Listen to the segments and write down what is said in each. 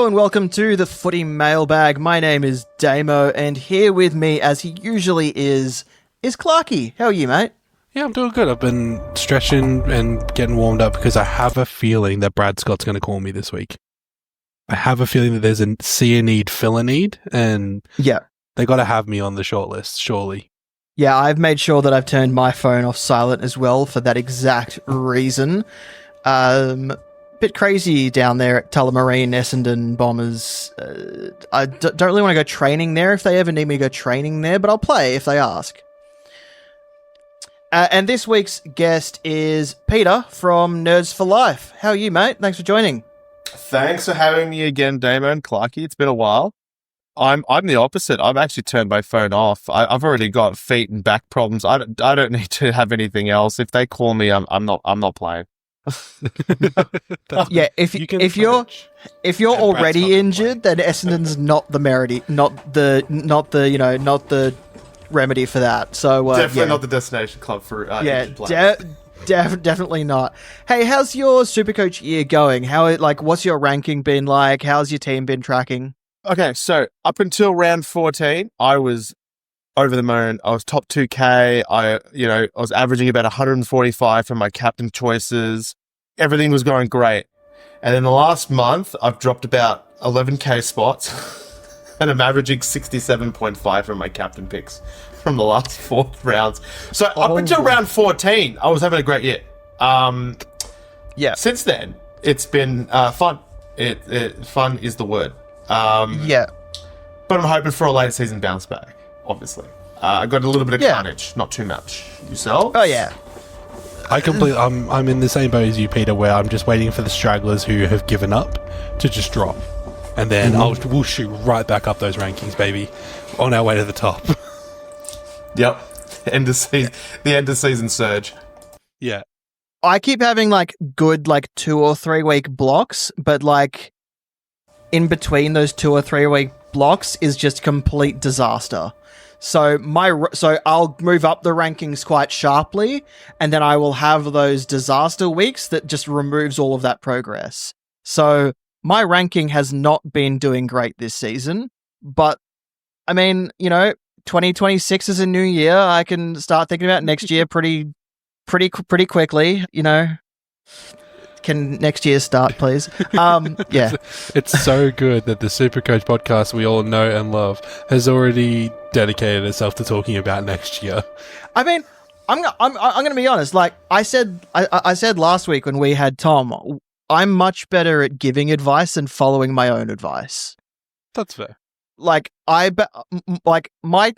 and welcome to the Footy Mailbag. My name is Damo, and here with me, as he usually is Clarky. How are you, mate? Yeah, I'm doing good. I've been stretching and getting warmed up because I have a feeling that Brad Scott's going to call me this week. I have a feeling that there's a see a need, fill a need, and they got to have me on the shortlist, surely. Yeah, I've made sure that I've turned my phone off silent as well for that exact reason. Bit crazy down there at Tullamarine, Essendon Bombers. I don't really want to go training there if they ever need me to go training there, but I'll play if they ask. And this week's guest is Peter from Nerds for Life. How are you, mate? Thanks for joining. Thanks for having me again, Damo and Clarky. It's been a while. I'm the opposite. I've actually turned my phone off. I've already got feet and back problems. I don't need to have anything else. If they call me, I'm not playing. Yeah, if you're already injured, then Essendon's not the remedy for that. So definitely not the destination club for definitely not. Hey, how's your Supercoach year going? What's your ranking been like? How's your team been tracking? Okay, so up until round 14, I was over the moon. I was top 2K. I was averaging about 145 from my captain choices. Everything was going great. And in the last month, I've dropped about 11K spots and I'm averaging 67.5 from my captain picks from the last 4 rounds. So up until round 14, I was having a great year. Since then, it's been fun. Fun is the word. But I'm hoping for a later season bounce back, obviously. I got a little bit of carnage, not too much. Yourself? Oh, yeah. I'm in the same boat as you, Peter, where I'm just waiting for the stragglers who have given up to just drop. And then we'll shoot right back up those rankings, baby, on our way to the top. Yep. The end of season surge. Yeah. I keep having good 2 or 3 week blocks, but in between those 2 or 3 week blocks is just complete disaster. So I'll move up the rankings quite sharply, and then I will have those disaster weeks that just removes all of that progress. So my ranking has not been doing great this season, but I mean, 2026 is a new year. I can start thinking about next year pretty quickly. Can next year start, please? Yeah. It's so good that the Supercoach podcast we all know and love has already dedicated itself to talking about next year. I mean, I'm going to be honest. I said last week when we had Tom, I'm much better at giving advice than following my own advice. That's fair. My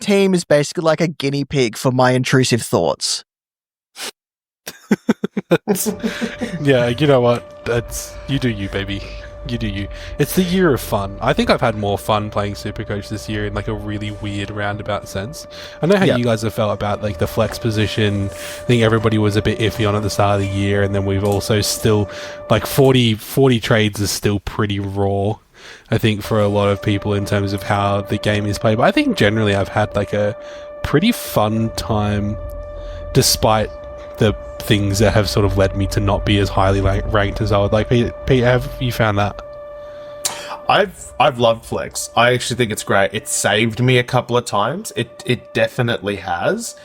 team is basically like a guinea pig for my intrusive thoughts. Yeah, you know what? You do you, baby. You do you. It's the year of fun. I think I've had more fun playing Supercoach this year in a really weird roundabout sense. I know how you guys have felt about the flex position. I think everybody was a bit iffy on at the start of the year, and then we've also still 40 trades is still pretty raw, I think, for a lot of people in terms of how the game is played. But I think generally I've had a pretty fun time despite the things that have sort of led me to not be as highly ranked as I would like. Pete, have you found that? I've loved flex. I actually think it's great. It saved me a couple of times. It definitely has.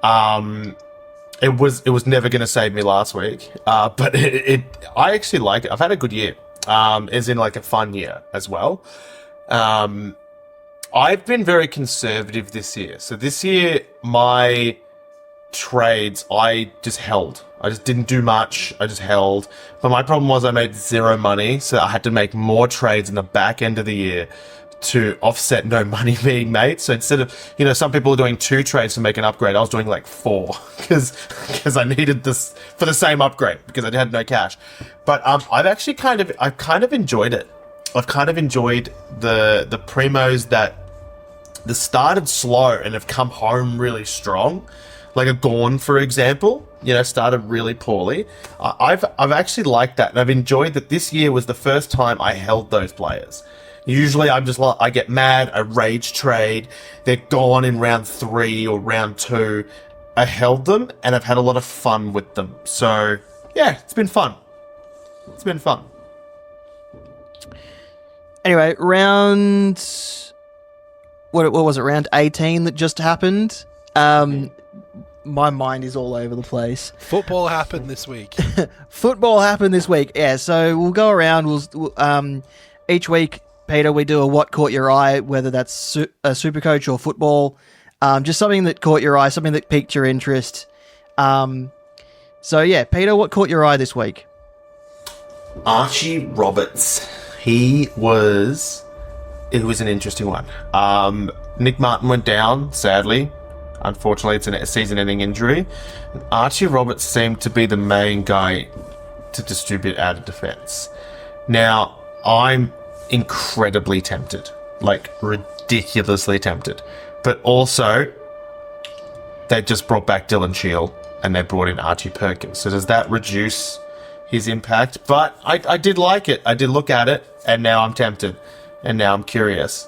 It was never going to save me last week, but I actually like it. I've had a good year, as in a fun year as well. I've been very conservative this year. So this year, my trades, I just held. I just didn't do much. I just held. But my problem was I made zero money, so I had to make more trades in the back end of the year to offset no money being made. So instead of, some people are doing 2 trades to make an upgrade, I was doing 4 because I needed this for the same upgrade because I had no cash. But I've actually kind of enjoyed it. I've kind of enjoyed the primos that started slow and have come home really strong. Like a Gorn, for example, started really poorly. I've actually liked that, and I've enjoyed that. This year was the first time I held those players. Usually I'm just I get mad, I rage trade, they're gone in round 3 or round 2. I held them, and I've had a lot of fun with them. So, yeah, it's been fun. Anyway, round... What was it? Round 18 that just happened? My mind is all over the place. Football happened this week. Football happened this week. Yeah, so we'll go around. Each week, Peter, we do a what caught your eye, whether that's a Supercoach or football. Just something that caught your eye, something that piqued your interest. So yeah, Peter, what caught your eye this week? Archie Roberts. It was an interesting one. Nick Martin went down, sadly. Unfortunately, it's a season-ending injury. And Archie Roberts seemed to be the main guy to distribute out of defense. Now, I'm incredibly tempted. Like, ridiculously tempted. But also, they just brought back Dylan Shield and they brought in Archie Perkins. So does that reduce his impact? But I did like it. I did look at it, and now I'm tempted. And now I'm curious.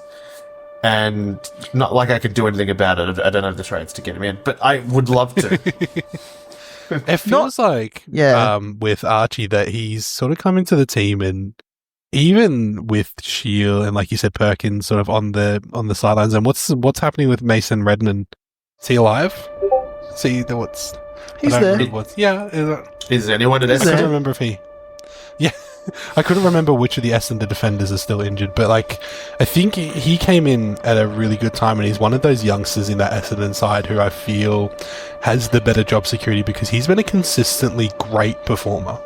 And not like I could do anything about it. I don't have the trades to get him in, but I would love to. It feels like with Archie that he's sort of coming to the team, and even with Shield and, like you said, Perkins sort of on the sidelines. And what's happening with Mason Redmond? Is he alive? See what's he's there. Is anyone at I couldn't remember if he. Yeah. I couldn't remember which of the Essendon defenders are still injured, but like I think he came in at a really good time, and he's one of those youngsters in that Essendon side who I feel has the better job security because he's been a consistently great performer.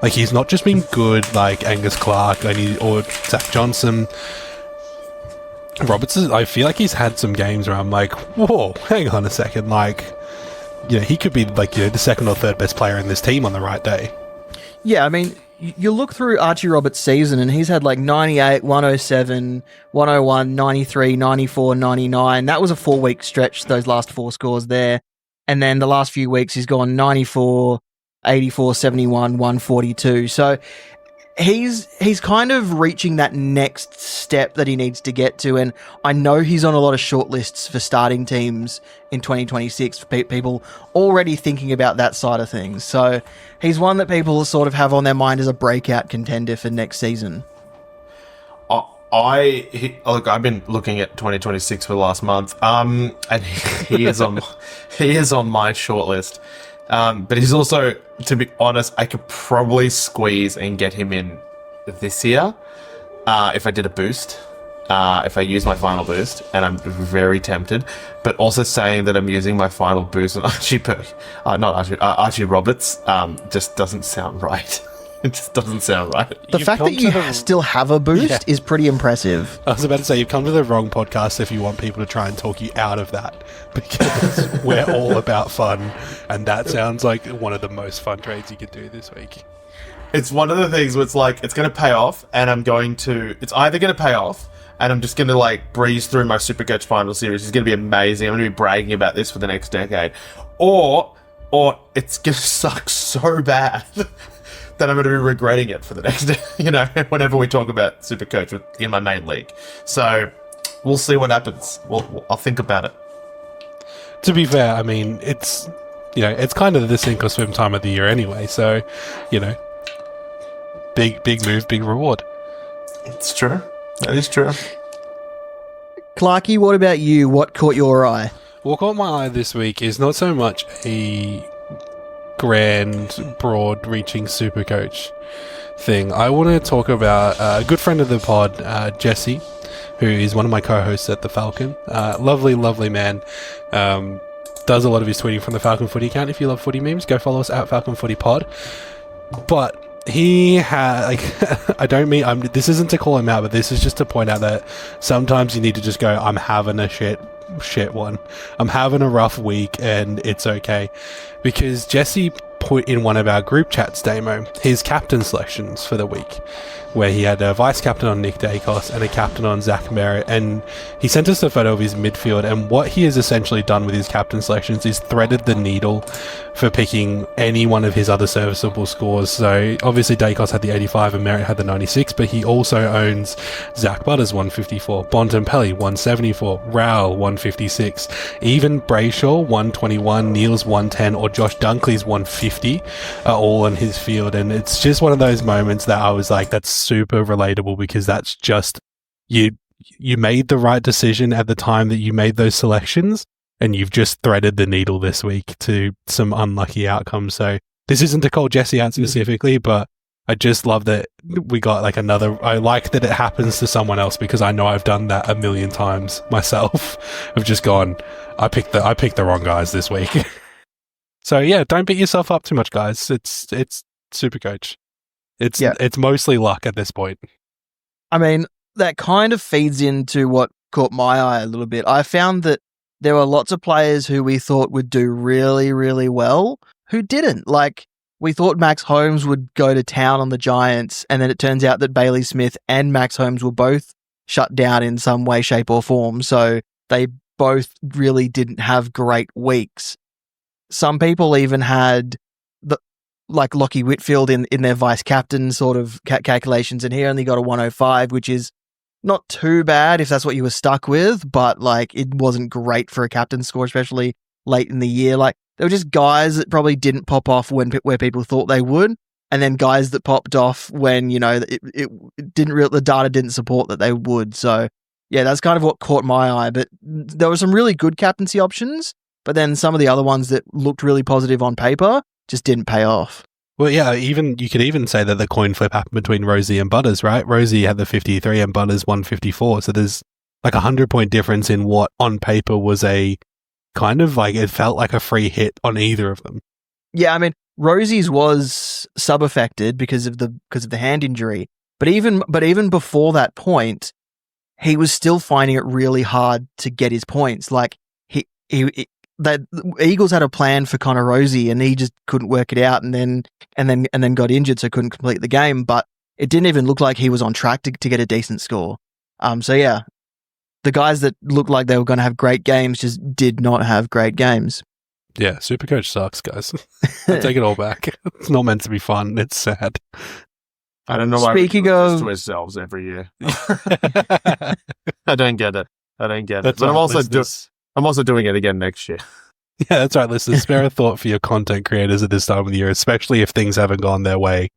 Like he's not just been good like Angus Clark or Zach Johnson. Roberts, I feel like he's had some games where I'm like, whoa, hang on a second, like he could be like the second or third best player in this team on the right day. Yeah, I mean, you look through Archie Roberts' season and he's had like 98, 107, 101, 93, 94, 99. That was a 4-week stretch, those last 4 scores there. And then the last few weeks he's gone 94, 84, 71, 142. So he's kind of reaching that next step that he needs to get to. And I know he's on a lot of shortlists for starting teams in 2026 for people already thinking about that side of things. So he's one that people sort of have on their mind as a breakout contender for next season. I've been looking at 2026 for the last month, and he is on my shortlist. But he's also, to be honest, I could probably squeeze and get him in this year if I did a boost, if I use my final boost, and I'm very tempted. But also saying that I'm using my final boost on Archie Roberts just doesn't sound right. It just doesn't sound right. The fact that you still have a boost is pretty impressive. I was about to say, you've come to the wrong podcast if you want people to try and talk you out of that, because we're all about fun, and that sounds like one of the most fun trades you could do this week. It's one of the things where it's like, it's going to pay off, and it's either going to pay off, and I'm just going to like breeze through my Supercoach final series. It's going to be amazing. I'm going to be bragging about this for the next decade. Or it's going to suck so bad that I'm going to be regretting it for the next, whenever we talk about Supercoach in my main league. So we'll see what happens. I'll think about it. To be fair, I mean, it's kind of the sink or swim time of the year anyway. So, big move, big reward. It's true. That is true. Clarky, what about you? What caught your eye? What caught my eye this week is not so much a grand, broad-reaching Supercoach thing. I want to talk about a good friend of the pod, Jesse, who is one of my co-hosts at the Falcon. Lovely, lovely man. Does a lot of his tweeting from the Falcon Footy account. If you love footy memes, go follow us at Falcon Footy Pod. But he had, this isn't to call him out, but this is just to point out that sometimes you need to just go, I'm having a shit one. I'm having a rough week and it's okay. Because Jesse put in one of our group chats, Damo, his captain selections for the week, where he had a vice captain on Nick Dacos and a captain on Zach Merritt, and he sent us a photo of his midfield, and what he has essentially done with his captain selections is threaded the needle for picking any one of his other serviceable scores. So obviously Dacos had the 85 and Merritt had the 96, but he also owns Zach Butters 154, Bontempelli 174, Rowell 156, even Brayshaw 121, Niels 110, or Josh Dunkley's 150 are all on his field. And it's just one of those moments that I was like, that's super relatable, because that's just you made the right decision at the time that you made those selections, and you've just threaded the needle this week to some unlucky outcomes. So this isn't to call Jesse out specifically, but I just love that we got like another. I like that it happens to someone else because I know I've done that a million times myself. I've just gone, I picked the wrong guys this week. So yeah, don't beat yourself up too much, guys. It's Supercoach. It's mostly luck at this point. I mean, that kind of feeds into what caught my eye a little bit. I found that there were lots of players who we thought would do really, really well who didn't. Like, we thought Max Holmes would go to town on the Giants, and then it turns out that Bailey Smith and Max Holmes were both shut down in some way, shape, or form. So they both really didn't have great weeks. Some people even had like Lockie Whitfield in their vice captain sort of calculations, and he only got a 105, which is not too bad if that's what you were stuck with, but like it wasn't great for a captain score, especially late in the year. Like, there were just guys that probably didn't pop off where people thought they would, and then guys that popped off when, you know, the data didn't support that they would. So yeah, that's kind of what caught my eye. But there were some really good captaincy options, but then some of the other ones that looked really positive on paper just didn't pay off. Well, yeah, you could even say that the coin flip happened between Rosie and Butters, right? Rosie had the 53 and Butters 154. So there's like 100-point difference in what on paper was a kind of like, it felt like a free hit on either of them. Yeah, I mean, Rosie's was sub-affected because of the hand injury. But even before that point, he was still finding it really hard to get his points. Like, the Eagles had a plan for Connor Rosie, and he just couldn't work it out, and then got injured, so couldn't complete the game. But it didn't even look like he was on track to get a decent score. So yeah, the guys that looked like they were going to have great games just did not have great games. Yeah, Supercoach sucks, guys. I take it all back. It's not meant to be fun. It's sad. I don't know why Speaking we do this of to ourselves every year. I don't get it. That's But right, I'm also doing it again next year. Yeah, that's right, listeners. Spare a thought for your content creators at this time of the year, especially if things haven't gone their way.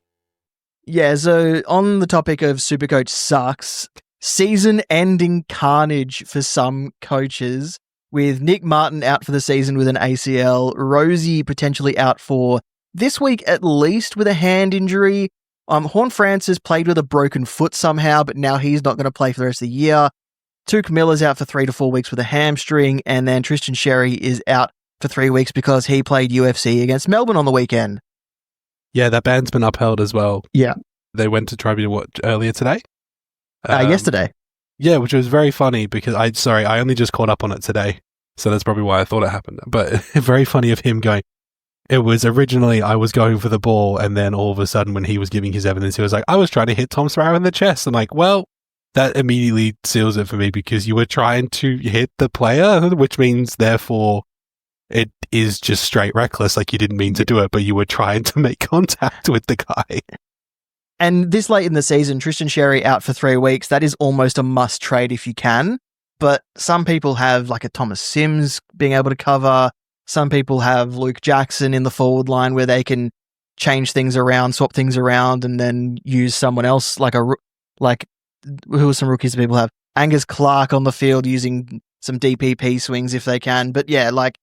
Yeah, so on the topic of Supercoach sucks, season-ending carnage for some coaches, with Nick Martin out for the season with an ACL, Rosie potentially out for this week at least with a hand injury. Horn Francis played with a broken foot somehow, but now he's not going to play for the rest of the year. Tuke Miller's out for 3 to 4 weeks with a hamstring, and then Tristan Sherry is out for 3 weeks because he played UFC against Melbourne on the weekend. Yeah, that ban's been upheld as well. Yeah. They went to tribunal earlier today? Yesterday. Yeah, which was very funny because I only just caught up on it today, so that's probably why I thought it happened. But very funny of him going, it was originally I was going for the ball, and then all of a sudden when he was giving his evidence, he was like, I was trying to hit Tom Sparrow in the chest. I'm like, well, that immediately seals it for me because you were trying to hit the player, which means therefore it is just straight reckless. Like, you didn't mean to do it, but you were trying to make contact with the guy. And this late in the season, Tristan Sherry out for 3 weeks. That is almost a must trade if you can. But some people have like a Thomas Sims being able to cover. Some people have Luke Jackson in the forward line where they can change things around, swap things around, and then use someone else who are some rookies that people have? Angus Clark on the field using some DPP swings if they can. But yeah, like,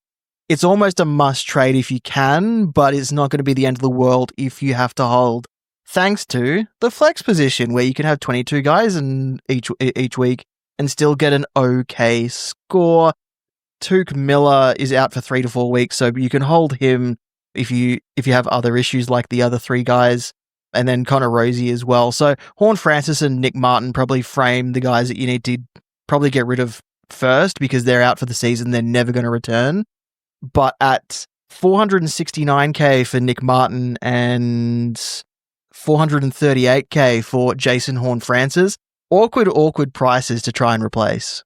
it's almost a must trade if you can, but it's not going to be the end of the world if you have to hold, thanks to the flex position where you can have 22 guys in each week and still get an okay score. Tuke Miller is out for 3 to 4 weeks, so you can hold him if you have other issues like the other 3 guys. And then Connor Rosie as well. So Horn Francis and Nick Martin probably frame the guys that you need to probably get rid of first because they're out for the season. They're never going to return. But at 469k for Nick Martin and 438k for Jason Horn Francis, awkward prices to try and replace.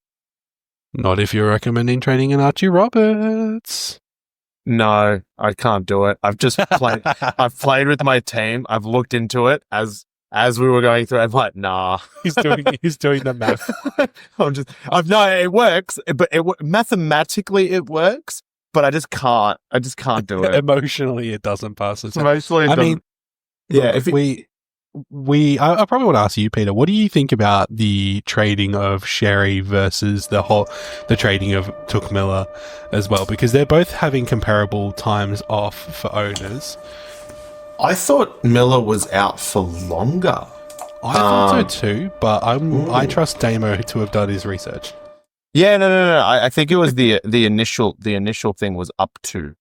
Not if you're recommending trading an Archie Roberts. No, I can't do it. I've just played. I've played with my team. I've looked into it as we were going through. I'm like, nah. He's doing the math. No, it works, but mathematically it works. But I just can't do it. Emotionally, it doesn't pass. Emotionally, I mean, yeah. If we I probably want to ask you, Peter, what do you think about the trading of Sherry versus the trading of Took Miller as well? Because they're both having comparable times off for owners. I thought Miller was out for longer. I thought so too, but I trust Damo to have done his research. Yeah, no. I think it was the initial thing was up to.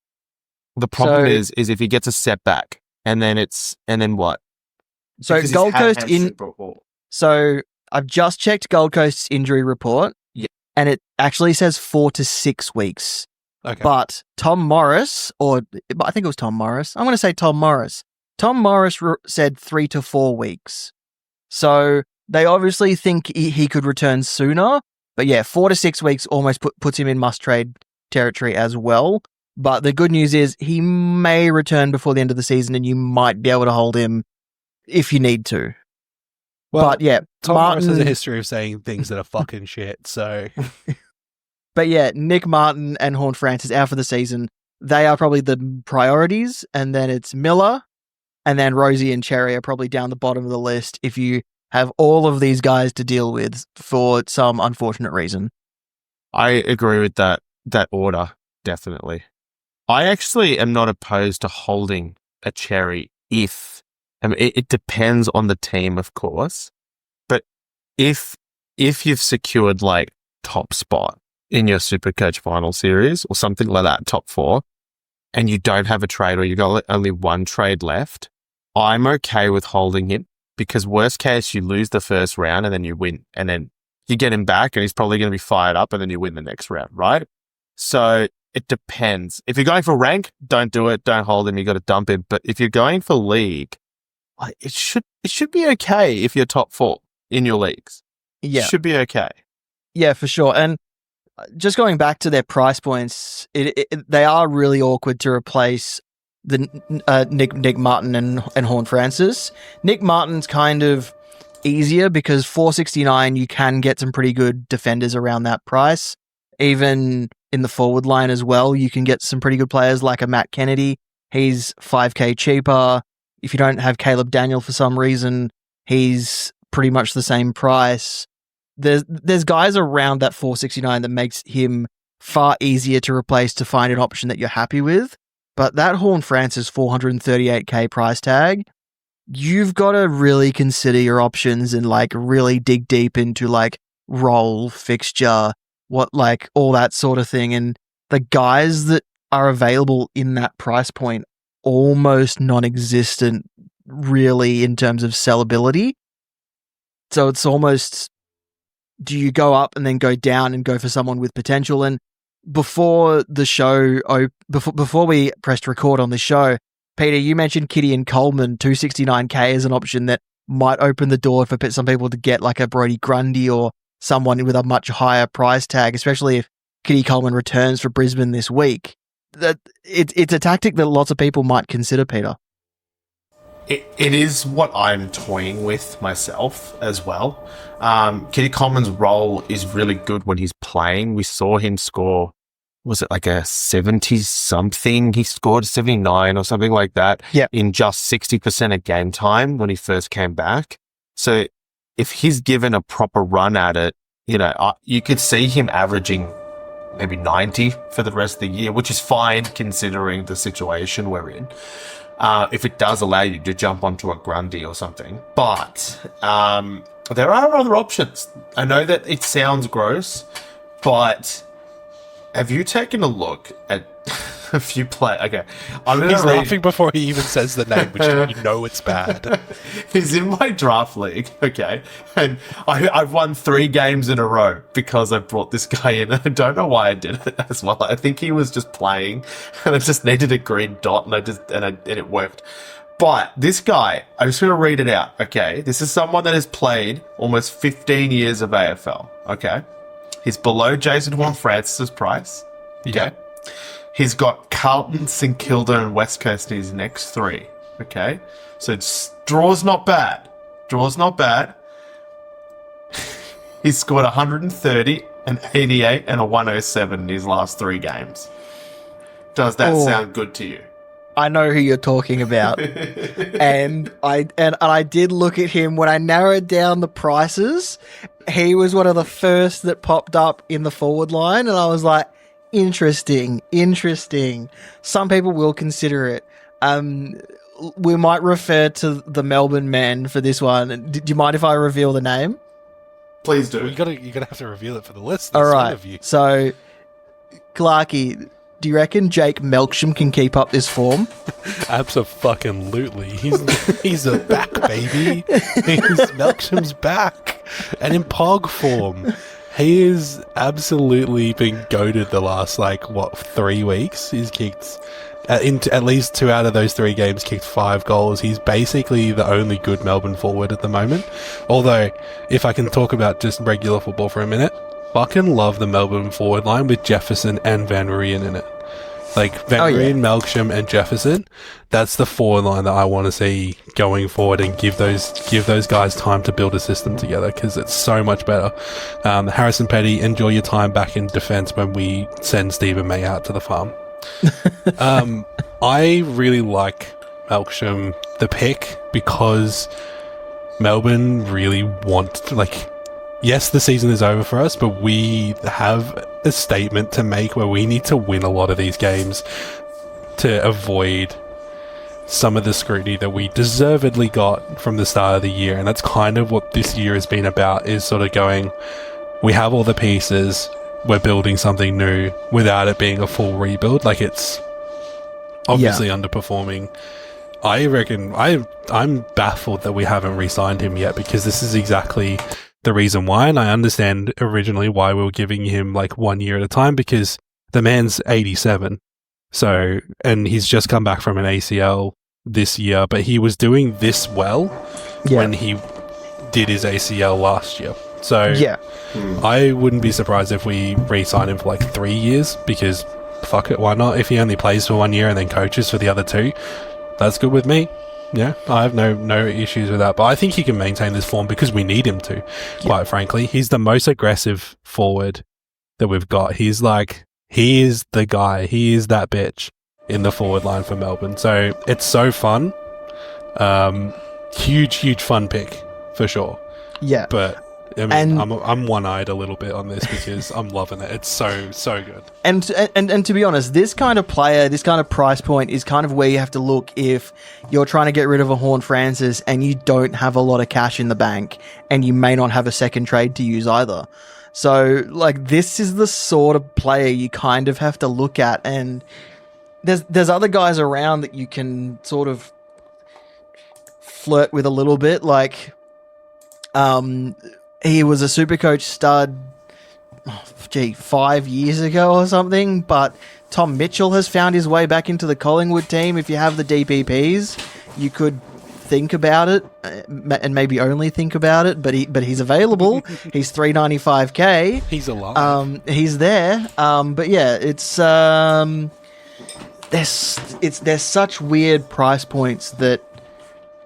The problem is if he gets a setback and then what? So Gold Coast So I've just checked Gold Coast's injury report, and it actually says 4 to 6 weeks. Okay. But Tom Morris, I think it was Tom Morris. I'm going to say Tom Morris. Tom Morris said 3 to 4 weeks. So they obviously think he could return sooner. But yeah, 4 to 6 weeks almost puts him in must-trade territory as well. But the good news is he may return before the end of the season, and you might be able to hold him if you need to. Well, but yeah, Tom Morris has a history of saying things that are fucking shit, so... But yeah, Nick Martin and Horn Francis out for the season. They are probably the priorities, and then it's Miller, and then Rosie and Cherry are probably down the bottom of the list if you have all of these guys to deal with for some unfortunate reason. I agree with that order, definitely. I actually am not opposed to holding a Cherry it depends on the team, of course, but if you've secured like top spot in your Supercoach final series or something like that, top 4, and you don't have a trade or you got only one trade left, I'm okay with holding him because worst case, you lose the first round and then you win and then you get him back and he's probably going to be fired up and then you win the next round, right? So it depends. If you're going for rank, don't do it. Don't hold him. You got to dump him. But if you're going for league, it should be okay if you're top 4 in your leagues. Yeah. It should be okay. Yeah, for sure. And just going back to their price points, they are really awkward to replace the Nick Martin and Horn Francis. Nick Martin's kind of easier because 469 you can get some pretty good defenders around that price. Even in the forward line as well, you can get some pretty good players like a Matt Kennedy. He's 5k cheaper. If you don't have Caleb Daniel for some reason, he's pretty much the same price. There's guys around that 469 that makes him far easier to replace to find an option that you're happy with. But that Horn Francis 438k price tag, you've got to really consider your options and like really dig deep into like role, fixture, all that sort of thing. And the guys that are available in that price point, almost non-existent really in terms of sellability. So it's almost, do you go up and then go down and go for someone with potential? And before the show, before we pressed record on the show, Peter, you mentioned Kitty and Coleman, 269k as an option that might open the door for some people to get like a Brody Grundy or someone with a much higher price tag, especially if Kitty Coleman returns for Brisbane this week. That it's a tactic that lots of people might consider, Peter. It is what I'm toying with myself as well. Kitty Coleman's role is really good when he's playing. We saw him score, was it like a 70-something? He scored 79 or something like that in just 60% of game time when he first came back. So if he's given a proper run at it, you could see him averaging maybe 90 for the rest of the year, which is fine considering the situation we're in. If it does allow you to jump onto a Grundy or something. But there are other options. I know that it sounds gross, but have you taken a look at a few players? Okay, he's laughing before he even says the name, which you know it's bad. He's in my draft league, okay, and I've won 3 games in a row because I brought this guy in. I don't know why I did it as well. I think he was just playing, and I just needed a green dot, and it worked. But this guy, I'm just going to read it out, okay? This is someone that has played almost 15 years of AFL, okay? He's below Jason Horne-Francis's price, okay? He's got Carlton, St Kilda, and West Coast in his next 3, okay? So draw's not bad. He's scored 130, an 88, and a 107 in his last 3 games. Does that sound good to you? I know who you're talking about. and I did look at him when I narrowed down the prices. He was one of the first that popped up in the forward line, and I was like, interesting. Some people will consider it. We might refer to the Melbourne man for this one. Do you mind if I reveal the name? Please do. You're gonna have to reveal it for the listeners. All right. So, Clarky, do you reckon Jake Melksham can keep up this form? Absolutely. He's a back, baby. Melksham's back, and in Pog form. He has absolutely been goated the last 3 weeks. He's kicked at least 2 out of those 3 games, kicked 5 goals. He's basically the only good Melbourne forward at the moment. Although, if I can talk about just regular football for a minute, fucking love the Melbourne forward line with Jefferson and Van Rooyen in it. Van Rooyen, Melksham, and Jefferson. That's the forward line that I want to see going forward, and give those guys time to build a system together, because it's so much better. Harrison Petty, enjoy your time back in defence when we send Stephen May out to the farm. I really like Melksham, the pick, because Melbourne really want, yes, the season is over for us, but we have a statement to make where we need to win a lot of these games to avoid some of the scrutiny that we deservedly got from the start of the year. And that's kind of what this year has been about, is sort of going, we have all the pieces, we're building something new without it being a full rebuild. It's obviously underperforming. I reckon I'm baffled that we haven't re-signed him yet, because this is exactly the reason why. And I understand originally why we were giving him 1 year at a time, because the man's 87. So, and he's just come back from an ACL this year, but he was doing this well when he did his ACL last year. So I wouldn't be surprised if we re-sign him for 3 years, because fuck it, why not? If he only plays for 1 year and then coaches for the other 2, that's good with me. Yeah, I have no issues with that. But I think he can maintain this form because we need him to, quite frankly. He's the most aggressive forward that we've got. He is the guy. He is that bitch in the forward line for Melbourne. So it's so fun. Huge fun pick for sure. Yeah. But I mean, I'm one-eyed a little bit on this because I'm loving it. It's so good. And to be honest, this kind of player, this kind of price point is kind of where you have to look if you're trying to get rid of a Horn Francis and you don't have a lot of cash in the bank, and you may not have a second trade to use either. So, this is the sort of player you kind of have to look at, and there's other guys around that you can sort of flirt with a little bit, he was a Supercoach stud, 5 years ago or something, but Tom Mitchell has found his way back into the Collingwood team. If you have the DPPs, you could think about it, and maybe only think about it, but he's available. He's $395K. He's alive. He's there. But yeah, it's there's such weird price points that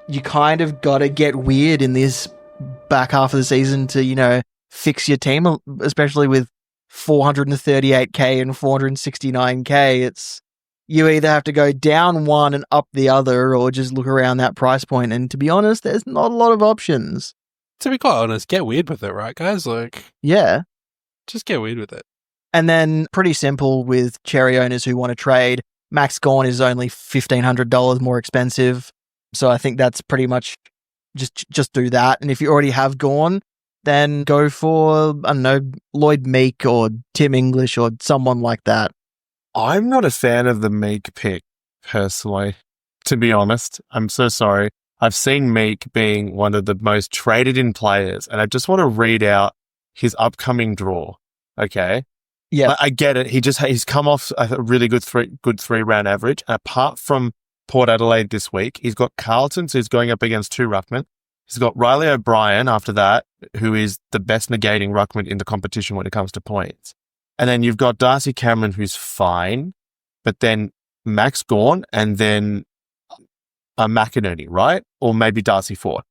you kind of got to get weird in this back half of the season to, fix your team, especially with 438K and 469K. It's, you either have to go down one and up the other, or just look around that price point. And to be honest, there's not a lot of options. To be quite honest, get weird with it, right, guys? Yeah. Just get weird with it. And then pretty simple with Cherry owners who want to trade. Max Gawn is only $1,500 more expensive. So I think that's pretty much just do that. And if you already have Gawn, then go for, I don't know, Lloyd Meek or Tim English or someone like that. I'm not a fan of the Meek pick, personally, to be honest. I'm so sorry. I've seen Meek being one of the most traded in players, and I just want to read out his upcoming draw. Okay? Yeah. I get it. He's come off a really good three-round average. And apart from Port Adelaide this week, he's got Carlton, so he's going up against 2 ruckmen. He's got Riley O'Brien after that, who is the best negating ruckman in the competition when it comes to points. And then you've got Darcy Cameron, who's fine, but then Max Gawn and then McInerney, right? Or maybe Darcy Ford.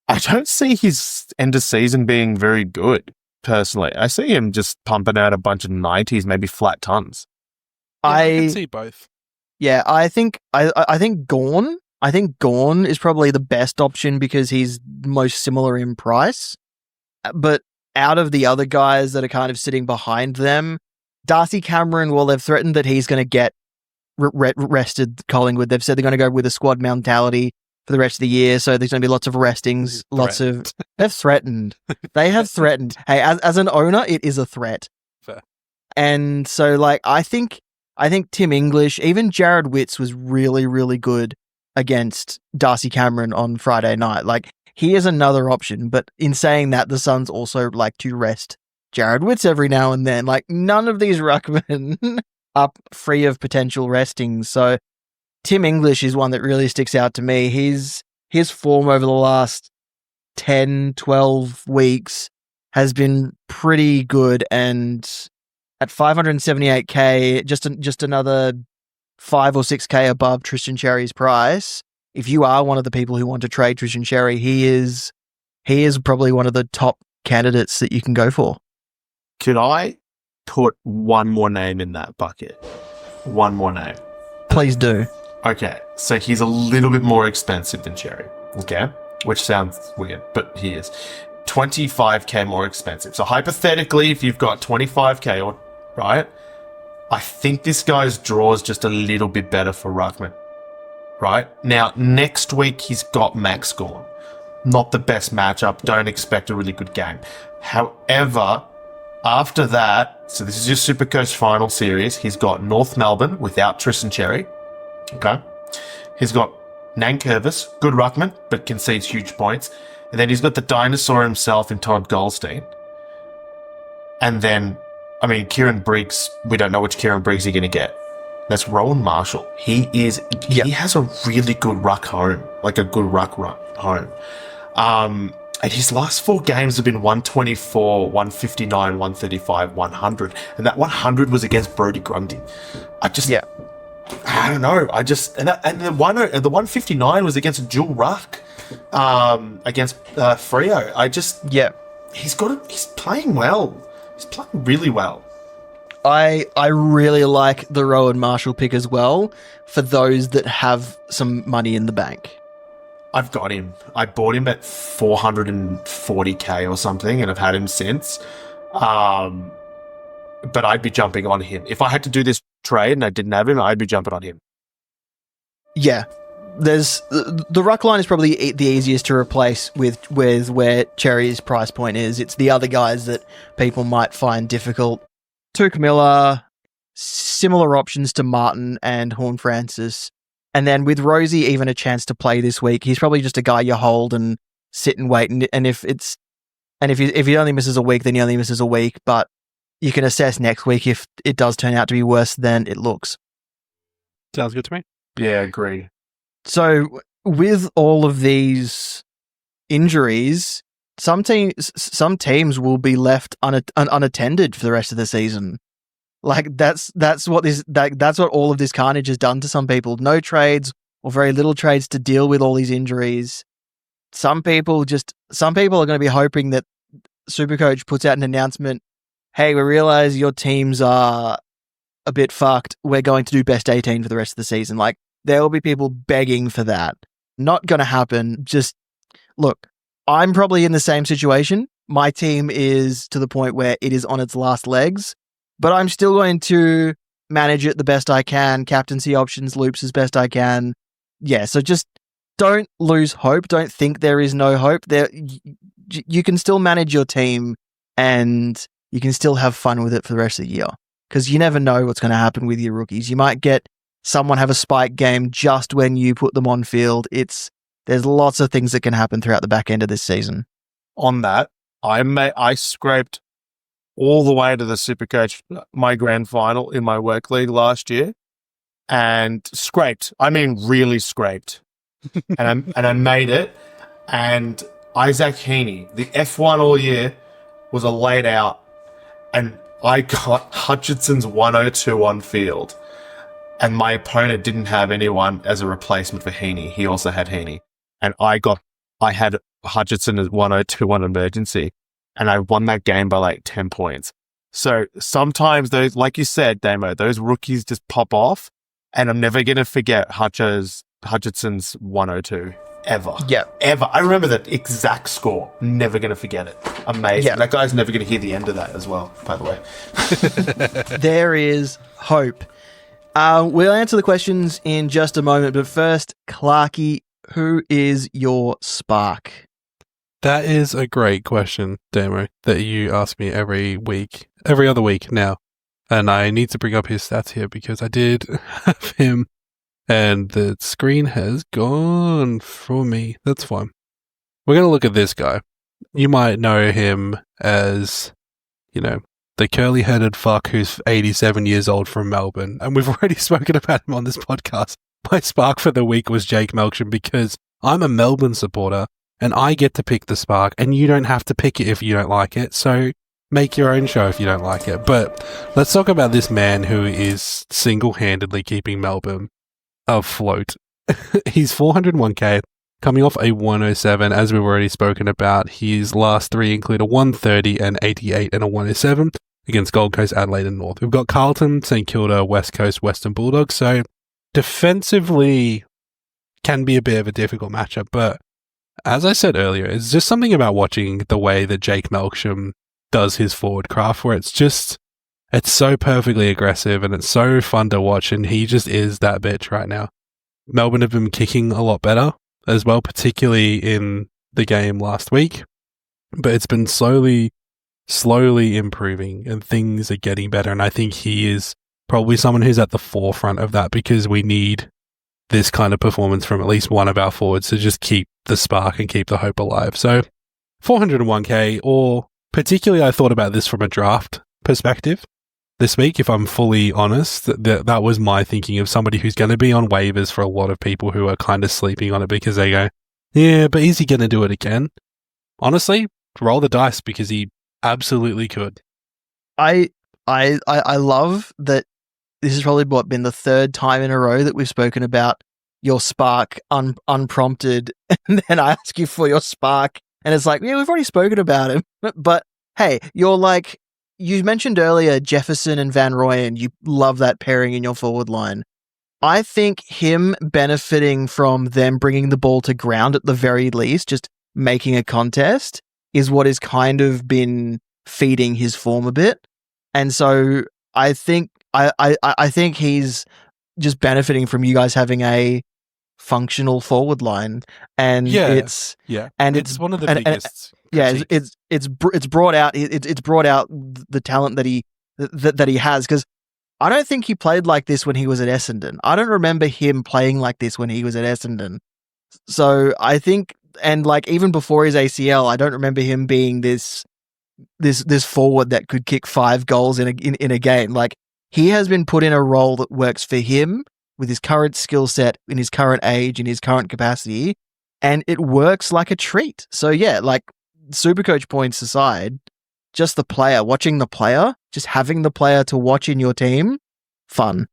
I don't see his end of season being very good, personally. I see him just pumping out a bunch of 90s, maybe flat tons. I can see both. Yeah, I think Gorn. I think Gorn is probably the best option because he's most similar in price. But out of the other guys that are kind of sitting behind them, Darcy Cameron, well, they've threatened that he's going to get rested Collingwood. They've said they're going to go with a squad mentality for the rest of the year, so there's going to be lots of restings, They've threatened. They have threatened. Hey, as an owner, it is a threat. Fair. And so, like, I think Tim English, even Jared Witts was really, really good against Darcy Cameron on Friday night. Like, he is another option, but in saying that, the Suns also like to rest Jared Witts every now and then. Like, none of these ruckmen are free of potential restings. So Tim English is one that really sticks out to me. His form over the last 10, 12 weeks has been pretty good, and at 578k, just another 5 or 6k above Tristan Cherry's price. If you are one of the people who want to trade Tristan Cherry, he is probably one of the top candidates that you can go for. Could I put one more name in that bucket? One more name. Please do. Okay, so he's a little bit more expensive than Cherry. Okay, which sounds weird, but he is 25k more expensive. So hypothetically, if you've got 25k, or right, I think this guy's draw is just a little bit better for ruckman. Right now, next week he's got Max Gorn. Not the best matchup. Don't expect a really good game. However, after that, so this is your Supercoach final series. He's got North Melbourne without Tristan Cherry. Okay. He's got Nankervis, good ruckman, but concedes huge points. And then he's got the dinosaur himself in Todd Goldstein. And then, I mean, Kieran Briggs, we don't know which Kieran Briggs you're going to get. That's Rowan Marshall. He has a really good ruck home, like a good ruck home. And his last 4 games have been 124, 159, 135, 100. And that 100 was against Brodie Grundy. I don't know. And the 159 was against a dual ruck, against Freo. He's playing well. He's playing really well. I really like the Rowan Marshall pick as well for those that have some money in the bank. I've got him. I bought him at 440k or something, and I've had him since. But I'd be jumping on him. If I had to do this trade and I didn't have him, I'd be jumping on him. Yeah. There's the ruck line is probably the easiest to replace with where Cherry's price point is. It's the other guys that people might find difficult. Tuke Miller, similar options to Martin and Horn Francis. And then with Rosie even a chance to play this week, he's probably just a guy you hold and sit and wait. And if he only misses a week, then he only misses a week. But you can assess next week if it does turn out to be worse than it looks. Sounds good to me. Yeah, agreed. So with all of these injuries, some teams will be left unattended for the rest of the season. Like that's what all of this carnage has done to some people. No trades or very little trades to deal with all these injuries. Some people are going to be hoping that Supercoach puts out an announcement. Hey, we realize your teams are a bit fucked. We're going to do best 18 for the rest of the season. Like, there will be people begging for that. Not going to happen. Just look, I'm probably in the same situation. My team is to the point where it is on its last legs, but I'm still going to manage it the best I can, captaincy options, loops as best I can. Yeah, so just don't lose hope. Don't think there is no hope. You can still manage your team and you can still have fun with it for the rest of the year, because you never know what's going to happen with your rookies. You might get someone have a spike game just when you put them on field. There's lots of things that can happen throughout the back end of this season. On that, I scraped all the way to the Supercoach, my grand final in my work league last year, and really scraped. and I made it. And Isaac Heaney, the F1 all year, was a laid out, and I got Hutchinson's 102 on field. And my opponent didn't have anyone as a replacement for Heaney. He also had Heaney. And I had Hutchinson as 102 on emergency. And I won that game by like 10 points. So sometimes those, like you said, Damo, those rookies just pop off. And I'm never going to forget Hutchinson's 102. Ever. Yeah. Ever. I remember that exact score. Never going to forget it. Amazing. Yeah. That guy's never going to hear the end of that as well, by the way. There is hope. We'll answer the questions in just a moment, but first, Clarky, who is your spark? That is a great question, Damo, that you ask me every other week now. And I need to bring up his stats here because I did have him and the screen has gone for me. That's fine. We're going to look at this guy. You might know him as, the curly-headed fuck who's 87 years old from Melbourne. And we've already spoken about him on this podcast. My spark for the week was Jake Melksham because I'm a Melbourne supporter and I get to pick the spark and you don't have to pick it if you don't like it. So make your own show if you don't like it. But let's talk about this man who is single-handedly keeping Melbourne afloat. He's 401k, coming off a 107, as we've already spoken about. His last three include a 130, an 88, and a 107 against Gold Coast, Adelaide, and North. We've got Carlton, St Kilda, West Coast, Western Bulldogs. So defensively can be a bit of a difficult matchup. But as I said earlier, it's just something about watching the way that Jake Melksham does his forward craft, where it's so perfectly aggressive and it's so fun to watch, and he just is that bitch right now. Melbourne have been kicking a lot better as well, particularly in the game last week, but it's been slowly improving and things are getting better, and I think he is probably someone who's at the forefront of that because we need this kind of performance from at least one of our forwards to just keep the spark and keep the hope alive. So 401k, or particularly I thought about this from a draft perspective this week, if I'm fully honest. That was my thinking of somebody who's going to be on waivers for a lot of people who are kind of sleeping on it because they go, yeah, but is he going to do it again? Honestly, roll the dice because he absolutely could. I love that this has probably been the third time in a row that we've spoken about your spark unprompted, and then I ask you for your spark, and it's like, yeah, we've already spoken about him. But hey, you're like, you mentioned earlier Jefferson and Van Rooyen. You love that pairing in your forward line. I think him benefiting from them bringing the ball to ground at the very least, just making a contest, is what has kind of been feeding his form a bit. And so I think I think he's just benefiting from you guys having a functional forward line, and it's one of the biggest. It's brought out the talent that he has, because I don't think he played like this when he was at Essendon. I don't remember him playing like this when he was at Essendon. So I think, and like even before his ACL, I don't remember him being this forward that could kick 5 goals in a game. Like, he has been put in a role that works for him with his current skill set, in his current age, in his current capacity, and it works like a treat. So yeah, like, Supercoach points aside, just the player, watching the player, just having the player to watch in your team, fun.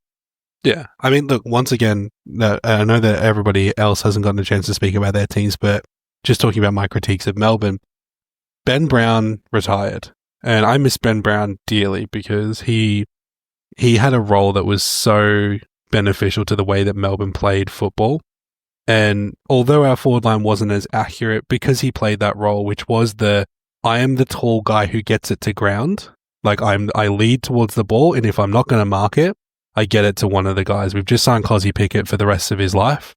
Yeah. I mean, look, once again, I know that everybody else hasn't gotten a chance to speak about their teams, but just talking about my critiques of Melbourne, Ben Brown retired, and I miss Ben Brown dearly because he had a role that was so beneficial to the way that Melbourne played football. And although our forward line wasn't as accurate, because he played that role, which was I am the tall guy who gets it to ground. Like, I lead towards the ball, and if I'm not going to mark it, I get it to one of the guys. We've just signed Cozzy Pickett for the rest of his life.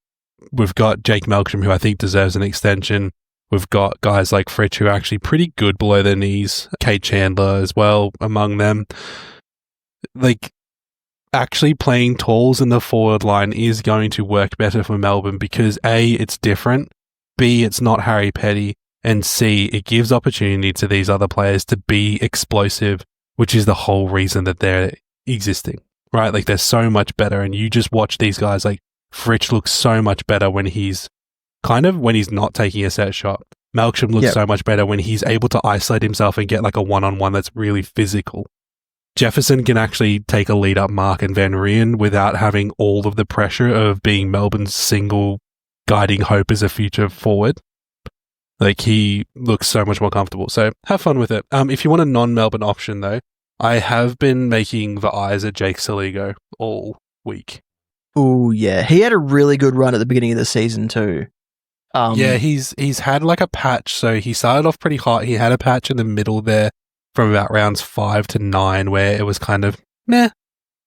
We've got Jake Melksham, who I think deserves an extension. We've got guys like Fritsch, who are actually pretty good below their knees. Kate Chandler as well among them. Like, actually playing talls in the forward line is going to work better for Melbourne because A, it's different, B, it's not Harry Petty, and C, it gives opportunity to these other players to be explosive, which is the whole reason that they're existing, right? Like, they're so much better, and you just watch these guys, like, Fritsch looks so much better when he's not taking a set shot. Melksham looks so much better when he's able to isolate himself and get like a one-on-one that's really physical. Jefferson can actually take a lead-up mark in Van Rooyen without having all of the pressure of being Melbourne's single guiding hope as a future forward. Like, he looks so much more comfortable. So have fun with it. If you want a non-Melbourne option, though, I have been making the eyes at Jake Saligo all week. Oh yeah, he had a really good run at the beginning of the season too. Yeah, he's had like a patch. So he started off pretty hot. He had a patch in the middle there from about rounds 5 to 9 where it was kind of meh.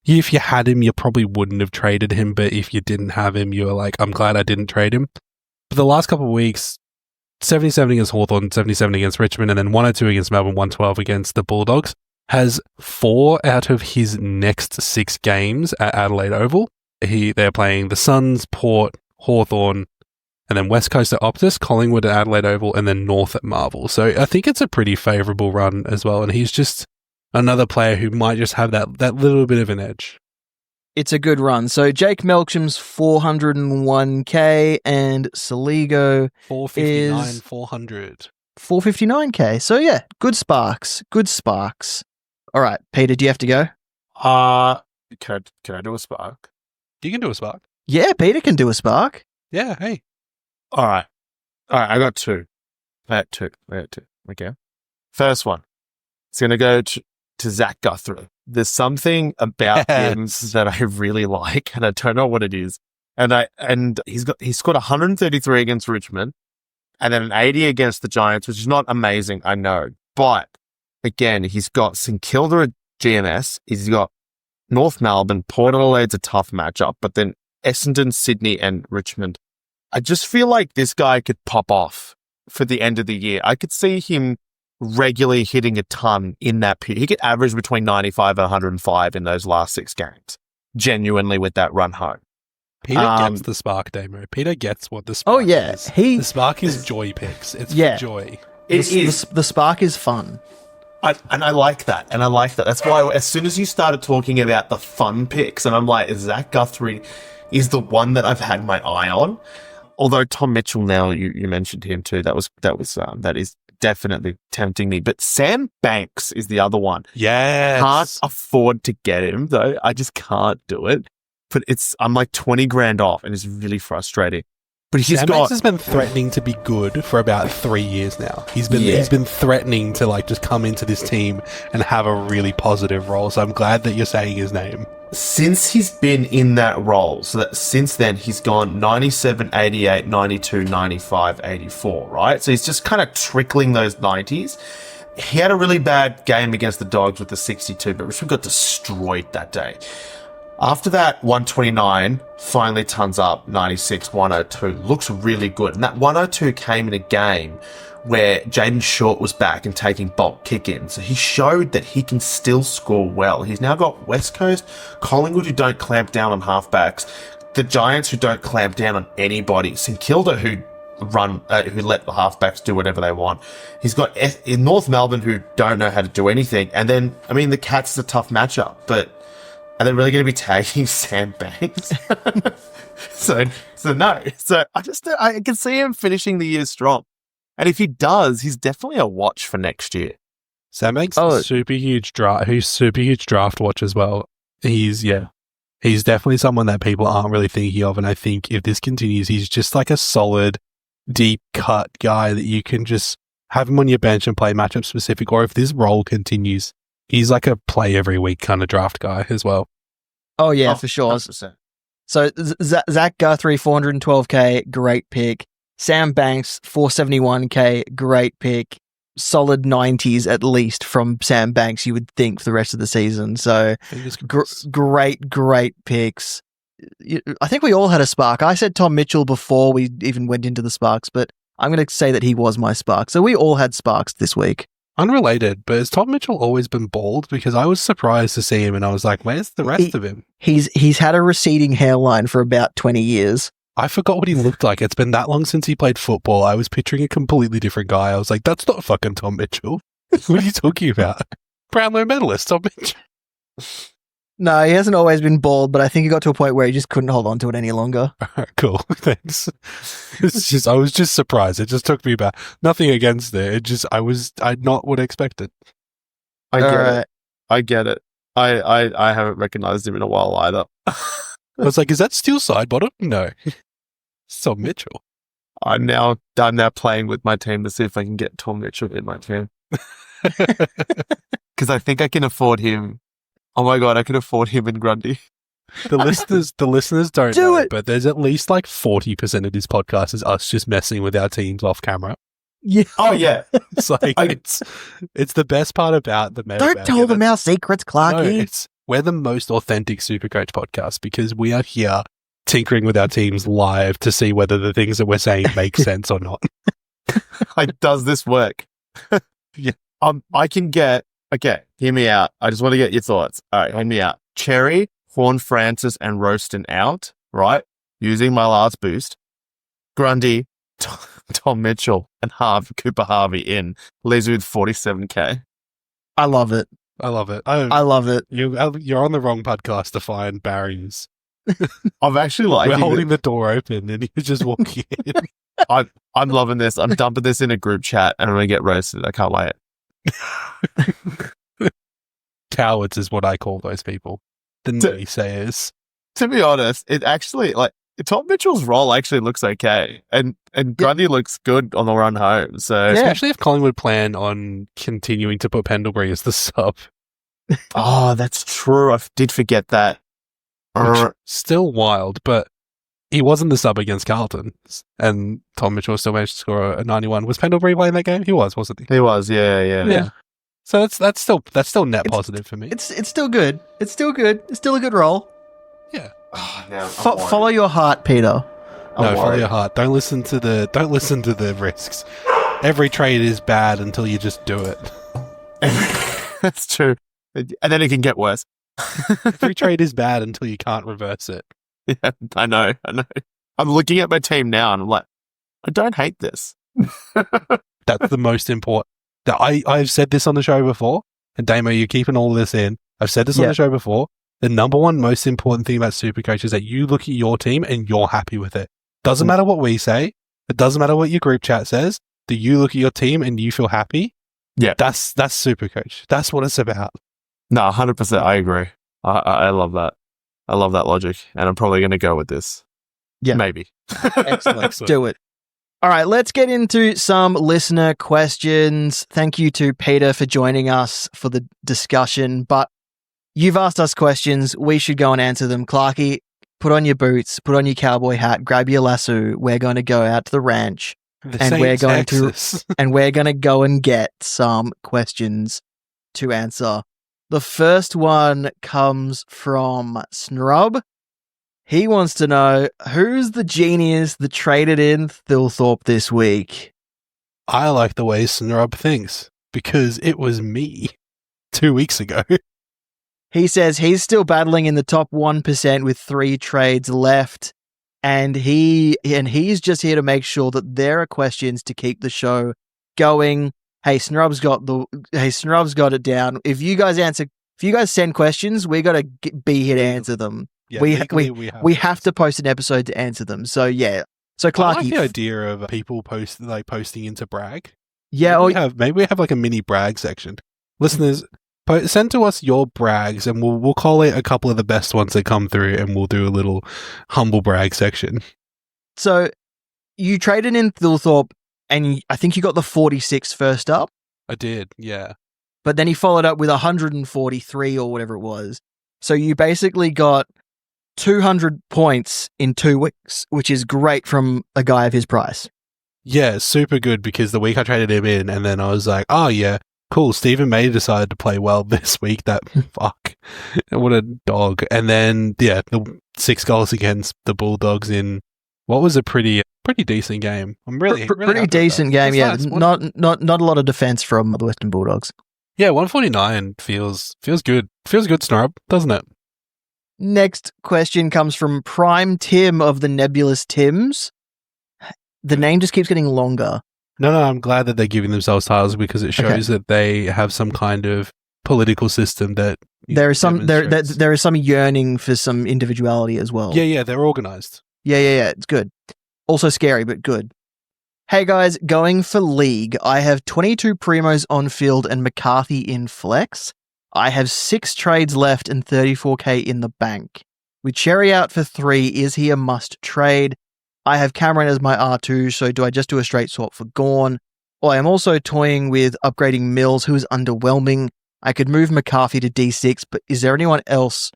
If you had him, you probably wouldn't have traded him. But if you didn't have him, you were like, I'm glad I didn't trade him. But the last couple of weeks, 77 against Hawthorn, 77 against Richmond, and then 102 against Melbourne, 112 against the Bulldogs, has 4 out of his next 6 games at Adelaide Oval. They're playing the Suns, Port, Hawthorn, and then West Coast at Optus, Collingwood at Adelaide Oval, and then North at Marvel. So I think it's a pretty favourable run as well, and he's just another player who might just have that little bit of an edge. It's a good run. So Jake Melksham's 401k and Saligo 459, is 400. 459k. So yeah, good sparks. Good sparks. All right, Peter, do you have to go? Can I do a spark? You can do a spark. Yeah, Peter can do a spark. Yeah, hey. All right, I got two. I got two. Okay. First one. It's going to go to Zach Guthrie. There's something about him that I really like, and I don't know what it is. And he scored 133 against Richmond, and then an 80 against the Giants, which is not amazing, I know. But again, he's got St Kilda at GMS. He's got North Melbourne. Port Adelaide's a tough matchup, but then Essendon, Sydney, and Richmond. I just feel like this guy could pop off for the end of the year. I could see him regularly hitting a ton in that period. He could average between 95 and 105 in those last 6 games, genuinely, with that run home. Peter gets the spark, Damo. Peter gets what the spark is. The spark is joy picks. It's for joy. The spark is fun. And I like that. That's why as soon as you started talking about the fun picks, and I'm like, Zach Guthrie is the one that I've had my eye on. Although Tom Mitchell, now you mentioned him too, that is definitely tempting me. But Sam Banks is the other one. Yes. Can't afford to get him though. I just can't do it. But I'm like 20 grand off, and it's really frustrating. But Sam Banks has been threatening to be good for about 3 years now. He's been threatening to like just come into this team and have a really positive role. So I'm glad that you're saying his name. Since he's been in that role, so that since then he's gone 97, 88, 92, 95, 84, right? So he's just kind of trickling those 90s. He had a really bad game against the Dogs with the 62, but Richmond got destroyed that day. After that, 129 finally tons up, 96, 102. Looks really good. And that 102 came in a game where Jaden Short was back and taking bulk kick-in. So he showed that he can still score well. He's now got West Coast, Collingwood, who don't clamp down on halfbacks, the Giants, who don't clamp down on anybody, St Kilda, who let the halfbacks do whatever they want. He's got in North Melbourne, who don't know how to do anything. And then, I mean, the Cats is a tough matchup, but are they really going to be tagging Sam Banks? So no. So I can see him finishing the year strong. And if he does, he's definitely a watch for next year. Sam Banks is super huge draft watch as well. He's definitely someone that people aren't really thinking of. And I think if this continues, he's just like a solid, deep cut guy that you can just have him on your bench and play matchup specific. Or if this role continues, he's like a play every week kind of draft guy as well. Oh, yeah, for sure. 100%. So Zach Guthrie, 412k, great pick. Sam Banks, 471k, great pick. Solid 90s at least from Sam Banks, you would think, for the rest of the season. So great picks. I think we all had a spark. I said Tom Mitchell before we even went into the sparks, but I'm going to say that he was my spark. So we all had sparks this week. Unrelated, but has Tom Mitchell always been bald? Because I was surprised to see him and I was like, where's the rest of him? He's had a receding hairline for about 20 years. I forgot what he looked like. It's been that long since he played football. I was picturing a completely different guy. I was like, that's not fucking Tom Mitchell. What are you talking about? Brownlow medalist, Tom Mitchell. No, he hasn't always been bald, but I think he got to a point where he just couldn't hold on to it any longer. Cool, thanks. I was just surprised. It just took me back. Nothing against it. I not would expect it. I get it. I haven't recognized him in a while either. I was like, is that still side bottom? No. It's Tom Mitchell. I'm now playing with my team to see if I can get Tom Mitchell in my team. Because I think I can afford him. Oh my God, I can afford him in Grundy. The listeners don't Do know, it! but there's at least like 40% of this podcast is us just messing with our teams off camera. Yeah. Oh yeah. It's like it's the best part about the meta. Don't tell them our secrets, No, Clarky. we're the most authentic Supercoach podcast because we are here tinkering with our teams live to see whether the things that we're saying make sense or not. Like, does this work? Yeah. I can get, okay, hear me out. I just want to get your thoughts. All right, hear me out. Cherry, Horn Francis, and Roaston out, right? Using my last boost. Grundy, Tom Mitchell, and Cooper Harvey in. Leaves me with 47k. I love it. I love it. I love it. You're on the wrong podcast to find barriers. I'm actually We're liking holding the door open and you're just walking in. I'm loving this. I'm dumping this in a group chat and I'm going to get roasted. I can't wait. Cowards is what I call those people. The naysayers. To be honest, it actually, like, Tom Mitchell's role actually looks okay. And Grundy looks good on the run home. So, Especially if Collingwood plan on continuing to put Pendlebury as the sub. oh, that's true. I did forget that. Which, still wild, but he wasn't the sub against Carlton. And Tom Mitchell still managed to score a 91. Was Pendlebury playing that game? He was, wasn't he? He was, yeah. So that's still net positive for me. It's still good. It's still good. It's still a good roll. Yeah. Oh, now I'm Follow worried. your heart, Peter. No, follow worried. your heart. Don't listen to the risks. Every trade is bad until you just do it. That's true. And then it can get worse. Every trade is bad until you can't reverse it. Yeah, I know. I'm looking at my team now and I'm like, I don't hate this. That's the most important. I've said this on the show before, and Damo, you're keeping all of this in. I've said this on the show before. The number one most important thing about Supercoach is that you look at your team and you're happy with it. Doesn't matter what we say. It doesn't matter what your group chat says. Do you look at your team and you feel happy? Yeah. That's Supercoach. That's what it's about. No, 100%. I agree. I love that. I love that logic. And I'm probably going to go with this. Yeah. Maybe. Excellent. Excellent. Do it. All right, let's get into some listener questions. Thank you to Peter for joining us for the discussion, but you've asked us questions. We should go and answer them. Clarky, put on your boots, put on your cowboy hat, grab your lasso. We're going to go out to the ranch and we're going to go and get some questions to answer. The first one comes from Snrub. He wants to know, who's the genius that traded in Thilthorpe this week? I like the way Snrub thinks because it was me 2 weeks ago. He says he's still battling in the top 1% with 3 trades left, and he's just here to make sure that there are questions to keep the show going. Hey, Snrub's got it down. If you guys send questions, we got to be here to answer them. Yeah, we have to post an episode to answer them. So yeah. So Clarky, I like the idea of people posting into brag. Yeah, maybe we have like a mini brag section. Listeners, send to us your brags, and we'll collate a couple of the best ones that come through, and we'll do a little humble brag section. So you traded in Thilthorpe, and I think you got the 46 first up. I did, yeah. But then he followed up with 143 or whatever it was. So you basically got 200 points in 2 weeks, which is great from a guy of his price. Yeah, super good, because the week I traded him in, and then I was like, oh yeah, cool, Stephen May decided to play well this week. That fuck. What a dog. And then, yeah, the 6 goals against the Bulldogs in what was a pretty decent game. I'm really pretty decent game, yeah. Not a lot of defense from the Western Bulldogs. Yeah, 149 feels good. Feels good, Snarb, doesn't it? Next question comes from Prime Tim of the Nebulous Tims. The name just keeps getting longer. No, I'm glad that they're giving themselves titles because it shows that they have some kind of political system that there is some yearning for some individuality as well. Yeah, they're organized. Yeah, it's good. Also scary, but good. Hey guys, going for league. I have 22 primos on field and McCarthy in flex. I have 6 trades left and 34k in the bank. With Cherry out for 3, is he a must trade? I have Cameron as my R2, so do I just do a straight swap for Gorn? Well, I am also toying with upgrading Mills, who is underwhelming. I could move McCarthy to D6, but is there anyone else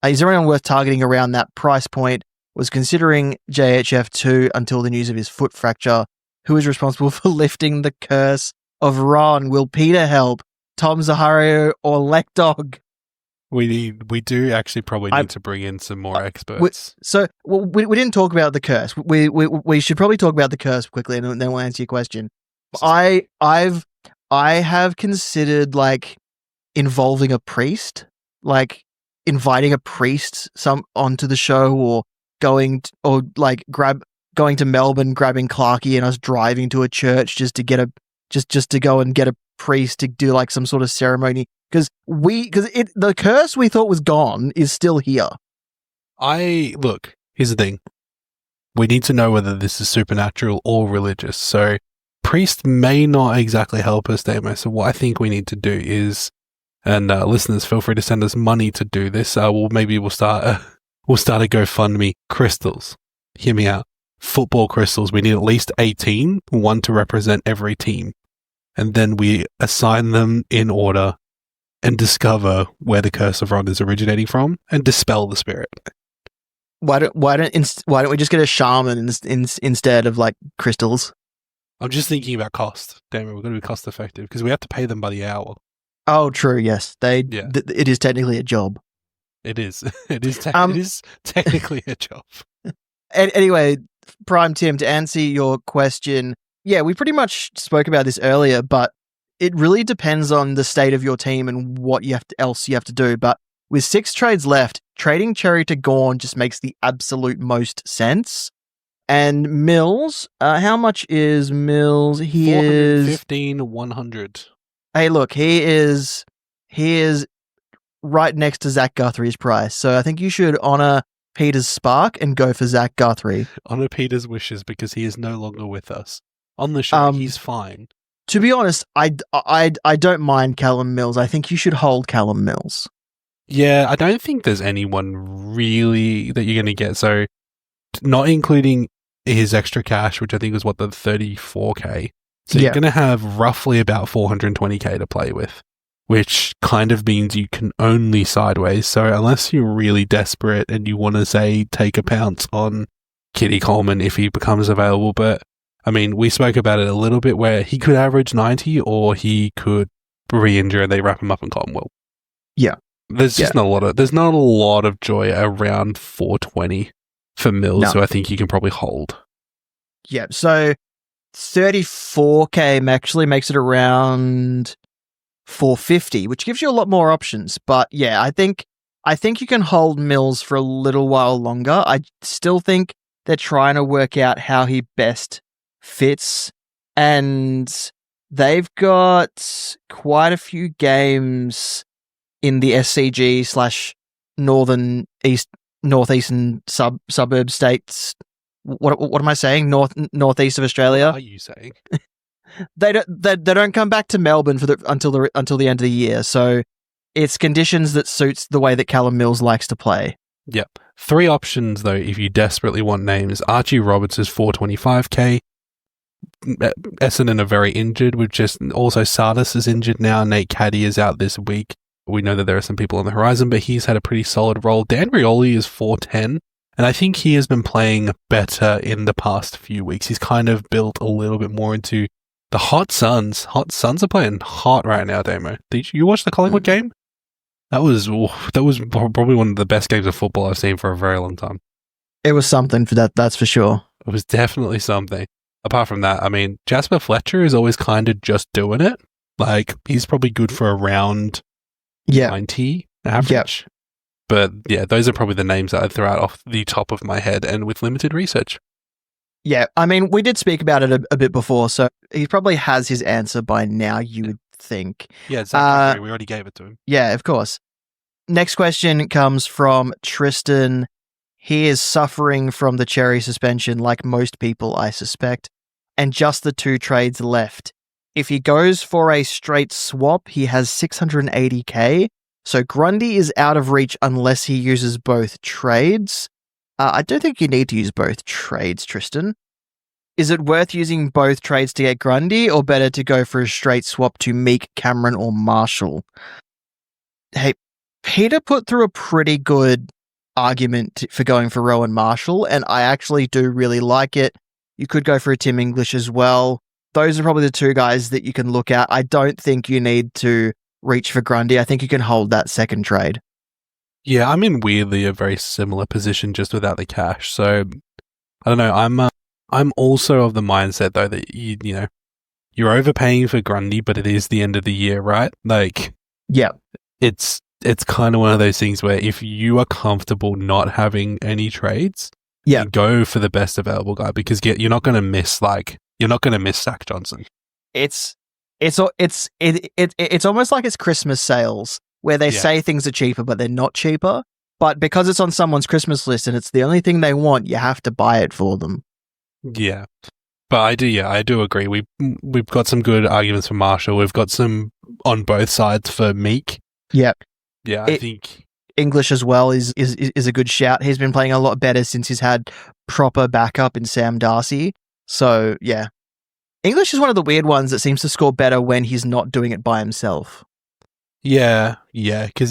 Is there anyone worth targeting around that price point? Was considering JHF2 until the news of his foot fracture. Who is responsible for lifting the curse of Ron? Will Peter help? Tom Zahario or Lekdog? We do actually probably need to bring in some more experts. We didn't talk about the curse. We should probably talk about the curse quickly, and then we'll answer your question. I have considered like involving a priest, like inviting a priest onto the show, or going to Melbourne, grabbing Clarky, and us driving to a church just to go and get a priest to do like some sort of ceremony. Because the curse we thought was gone is still here. Look, here's the thing. We need to know whether this is supernatural or religious. So priest may not exactly help us, Damo. So what I think we need to do is, and listeners, feel free to send us money to do this. We'll start a GoFundMe. Crystals. Hear me out. Football crystals. We need at least 18, one to represent every team. And then we assign them in order and discover where the curse of Ron is originating from and dispel the spirit. Why don't we just get a shaman instead of like crystals? I'm just thinking about cost. Damn it, we're going to be cost effective because we have to pay them by the hour. Oh, true. Yes, it is technically a job. It is. It is technically a job. Anyway, Prime Tim, to answer your question, yeah, we pretty much spoke about this earlier, but it really depends on the state of your team and what else you have to do. But with 6 trades left, trading Cherry to Gorn just makes the absolute most sense. And Mills, how much is Mills? He is 100. Hey, look, he is right next to Zach Guthrie's price. So I think you should honor Peter's spark and go for Zach Guthrie. Honor Peter's wishes because he is no longer with us. On the show, he's fine. To be honest, I don't mind Callum Mills. I think you should hold Callum Mills. Yeah, I don't think there's anyone really that you're going to get. So, not including his extra cash, which I think was the 34k. So you're going to have roughly about 420k to play with, which kind of means you can only sideways. So unless you're really desperate and you want to say take a pounce on Kitty Coleman if he becomes available, but I mean, we spoke about it a little bit where he could average 90 or he could re-injure and they wrap him up in cotton wool. Yeah. There's just not a lot of joy around 420 for Mills, so I think you can probably hold. Yeah, so 34k actually makes it around 450, which gives you a lot more options. But yeah, I think you can hold Mills for a little while longer. I still think they're trying to work out how he best fits, and they've got quite a few games in the SCG / northeastern suburb states. What am I saying? Northeast of Australia. What are you saying? They don't come back to Melbourne until the end of the year. So it's conditions that suits the way that Callum Mills likes to play. Yep. 3 options though if you desperately want names. Archie Roberts is 425k. Essendon are very injured, with just also Sardis is injured now. Nate Caddy is out this week. We know that there are some people on the horizon, but he's had a pretty solid role. Dan Rioli is 410, and I think he has been playing better in the past few weeks. He's kind of built a little bit more into the Hot Suns. Hot Suns are playing hot right now, Damo. Did you watch the Collingwood game? That was probably one of the best games of football I've seen for a very long time. It was something for that's for sure. It was definitely something. Apart from that, I mean, Jasper Fletcher is always kind of just doing it. Like, he's probably good for around 90 average. Yep. But yeah, those are probably the names that I'd throw out off the top of my head and with limited research. Yeah, I mean, we did speak about it a bit before, so he probably has his answer by now, you would think. Yeah, exactly. We already gave it to him. Yeah, of course. Next question comes from Tristan. He is suffering from the Cherry suspension like most people, I suspect, and just the 2 trades left. If he goes for a straight swap, he has 680k, so Grundy is out of reach unless he uses both trades. I don't think you need to use both trades, Tristan. Is it worth using both trades to get Grundy, or better to go for a straight swap to Meek, Cameron, or Marshall? Hey, Peter put through a pretty good argument for going for Rowan Marshall, and I actually do really like it. You could go for a Tim English as well. Those are probably the two guys that you can look at. I don't think you need to reach for Grundy. I think you can hold that second trade. Yeah, I'm in weirdly a very similar position just without the cash. So I don't know. I'm also of the mindset though that you know you're overpaying for Grundy, but it is the end of the year, right? Like, yeah, it's kind of one of those things where if you are comfortable not having any trades, yeah, you go for the best available guy because you're not going to miss Zach Johnson. It's almost like it's Christmas sales where they say things are cheaper, but they're not cheaper. But because it's on someone's Christmas list and it's the only thing they want, you have to buy it for them. Yeah. But I do agree. We've got some good arguments for Marshall. We've got some on both sides for Meek. Yep. Yeah, I think English as well is a good shout. He's been playing a lot better since he's had proper backup in Sam Darcy. So, yeah. English is one of the weird ones that seems to score better when he's not doing it by himself. Yeah, because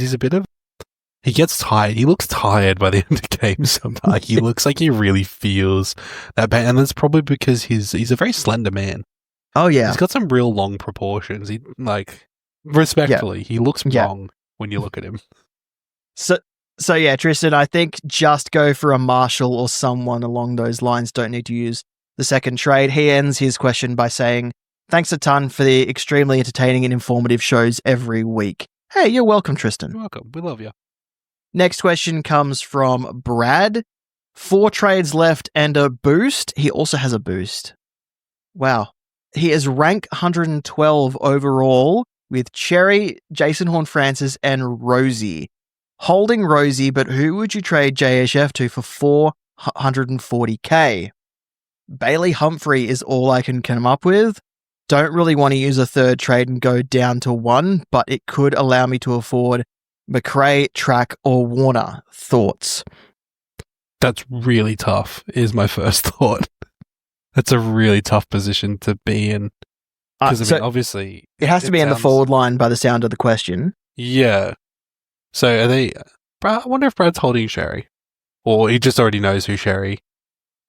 he gets tired. He looks tired by the end of games sometimes. He looks like he really feels that pain. And that's probably because he's a very slender man. Oh, yeah. He's got some real long proportions. He, respectfully, he looks long when you look at him. So yeah, Tristan, I think just go for a Marshall or someone along those lines. Don't need to use the second trade. He ends his question by saying, "Thanks a ton for the extremely entertaining and informative shows every week." Hey, you're welcome, Tristan. You're welcome. We love you. Next question comes from Brad. 4 trades left and a boost. He also has a boost. Wow. He is rank 112 overall with Cherry, Jason Horn-Francis, and Rosie. Holding Rosie, but who would you trade JHF to for 440k? Bailey Humphrey is all I can come up with. Don't really want to use a third trade and go down to 1, but it could allow me to afford McRae, Track, or Warner. Thoughts? That's really tough, is my first thought. That's a really tough position to be in. Because, obviously... It has to be in the forward line by the sound of the question. Yeah. So are they... I wonder if Brad's holding Sherry. Or he just already knows who Sherry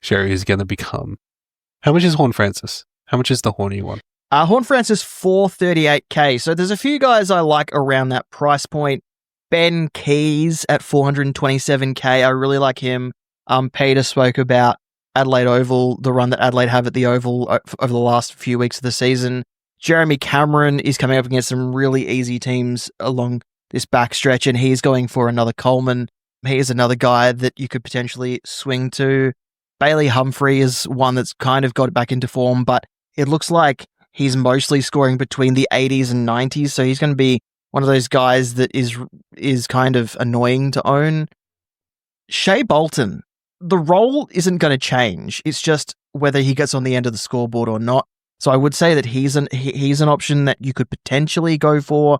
is going to become. How much is Horn Francis? How much is the horny one? Horn Francis, 438k. So there's a few guys I like around that price point. Ben Keys at 427k. I really like him. Peter spoke about Adelaide Oval, the run that Adelaide have at the Oval over the last few weeks of the season. Jeremy Cameron is coming up against some really easy teams along this backstretch, and he's going for another Coleman. He is another guy that you could potentially swing to. Bailey Humphrey is one that's kind of got back into form, but it looks like he's mostly scoring between the 80s and 90s, so he's going to be one of those guys that is kind of annoying to own. Shea Bolton, the role isn't going to change. It's just whether he gets on the end of the scoreboard or not. So I would say that he's an option that you could potentially go for.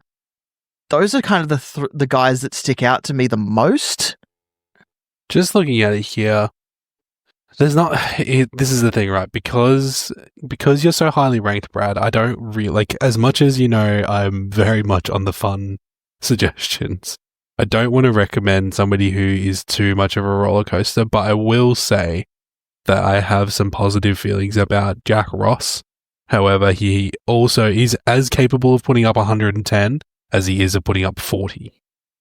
Those are kind of the guys that stick out to me the most. Just looking at it here, there's not. This is the thing, right? Because you're so highly ranked, Brad. I don't really like, as much as you know, I'm very much on the fun suggestions. I don't want to recommend somebody who is too much of a roller coaster, but I will say that I have some positive feelings about Jack Ross. However, he also is as capable of putting up 110 as he is of putting up 40,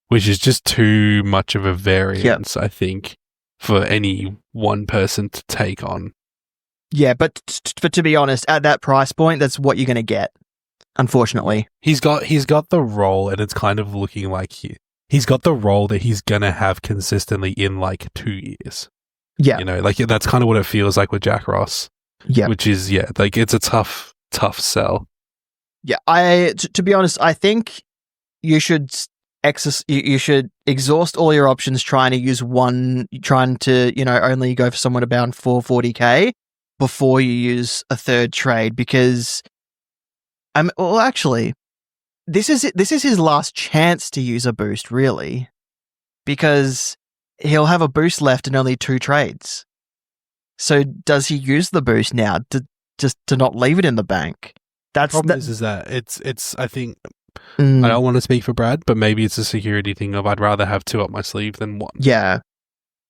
which is just too much of a variance, I think, for any one person to take on. Yeah, but to be honest, at that price point, that's what you're going to get, unfortunately. He's got the role, and it's kind of looking like he's got the role that he's going to have consistently in like 2 years. Yeah. You know, like that's kind of what it feels like with Jack Ross. Yeah. Which is, like it's a tough sell. Yeah, to be honest, I think you should exhaust all your options trying to only go for someone about 440k before you use a third trade, because actually this is his last chance to use a boost, really, because he'll have a boost left and only 2 trades. So does he use the boost now to not leave it in the bank? The problem is that it's I think Mm, I don't want to speak for Brad, but maybe it's a security thing of I'd rather have 2 up my sleeve than 1. yeah.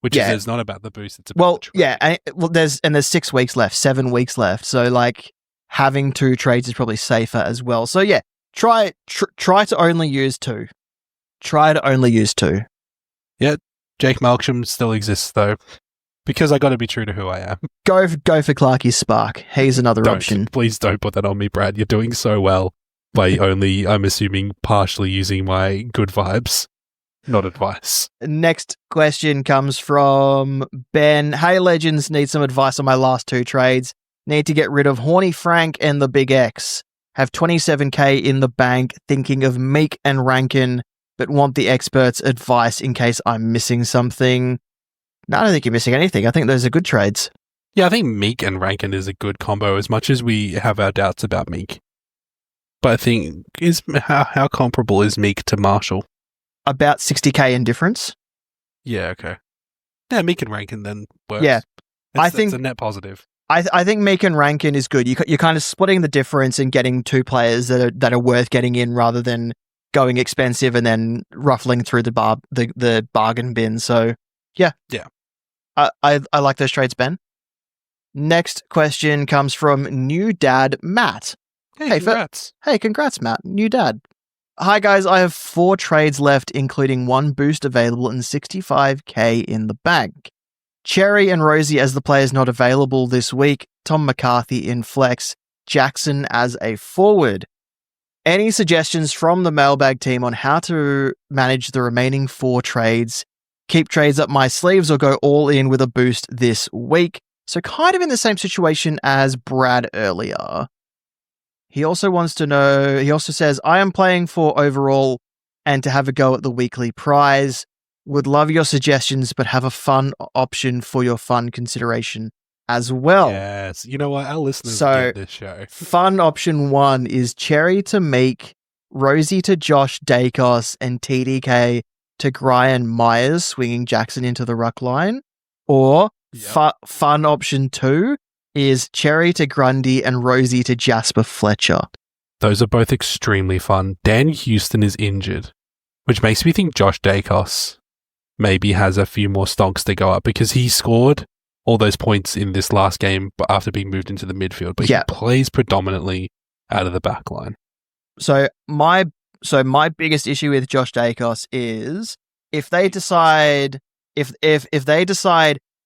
Which Yeah. is not about the boost, it's about Well, the trade. yeah. There's 6 weeks left, 7 weeks left. So like having 2 trades is probably safer as well. So yeah, try to only use 2. Try to only use 2. Jake Malcolm still exists though, because I got to be true to who I am. Go for Clarky Spark. He's another option. Please don't put that on me, Brad. You're doing so well by only, I'm assuming, partially using my good vibes, not advice. Next question comes from Ben. Hey, Legends, need some advice on my last 2 trades. Need to get rid of Horny Frank and the Big X. Have 27k in the bank, thinking of Meek and Rankin, but want the experts' advice in case I'm missing something. No, I don't think you're missing anything. I think those are good trades. Yeah, I think Meek and Rankin is a good combo, as much as we have our doubts about Meek. But I think, how comparable is Meek to Marshall? About 60k in difference. Yeah, okay. Yeah, Meek and Rankin then works. Yeah. It's a net positive. I think Meek and Rankin is good. You're kind of splitting the difference and getting 2 players that are worth getting in rather than going expensive and then ruffling through the bargain bin. So yeah. I like those trades, Ben. Next question comes from new dad Matt. Hey, congrats. Congrats, Matt. New dad. Hi guys, I have 4 trades left, including 1 boost available and 65k in the bank. Cherry and Rosie as the players not available this week, Tom McCarthy in flex, Jackson as a forward. Any suggestions from the mailbag team on how to manage the remaining 4 trades? Keep trades up my sleeves or go all in with a boost this week? So kind of in the same situation as Brad earlier. He also wants to know, he also says, I am playing for overall and to have a go at the weekly prize. Would love your suggestions, but have a fun option for your fun consideration as well. Yes. You know what? Our listeners So, get this show. Fun option 1 is Cherry to Meek, Rosie to Josh Dacos, and TDK to Brian Myers, swinging Jackson into the ruck line. Or fun option 2 is Cherry to Grundy and Rosie to Jasper Fletcher. Those are both extremely fun. Dan Houston is injured, which makes me think Josh Dacos maybe has a few more stonks to go up because he scored all those points in this last game after being moved into the midfield, but he plays predominantly out of the back line. So my biggest issue with Josh Dacos is if they decide,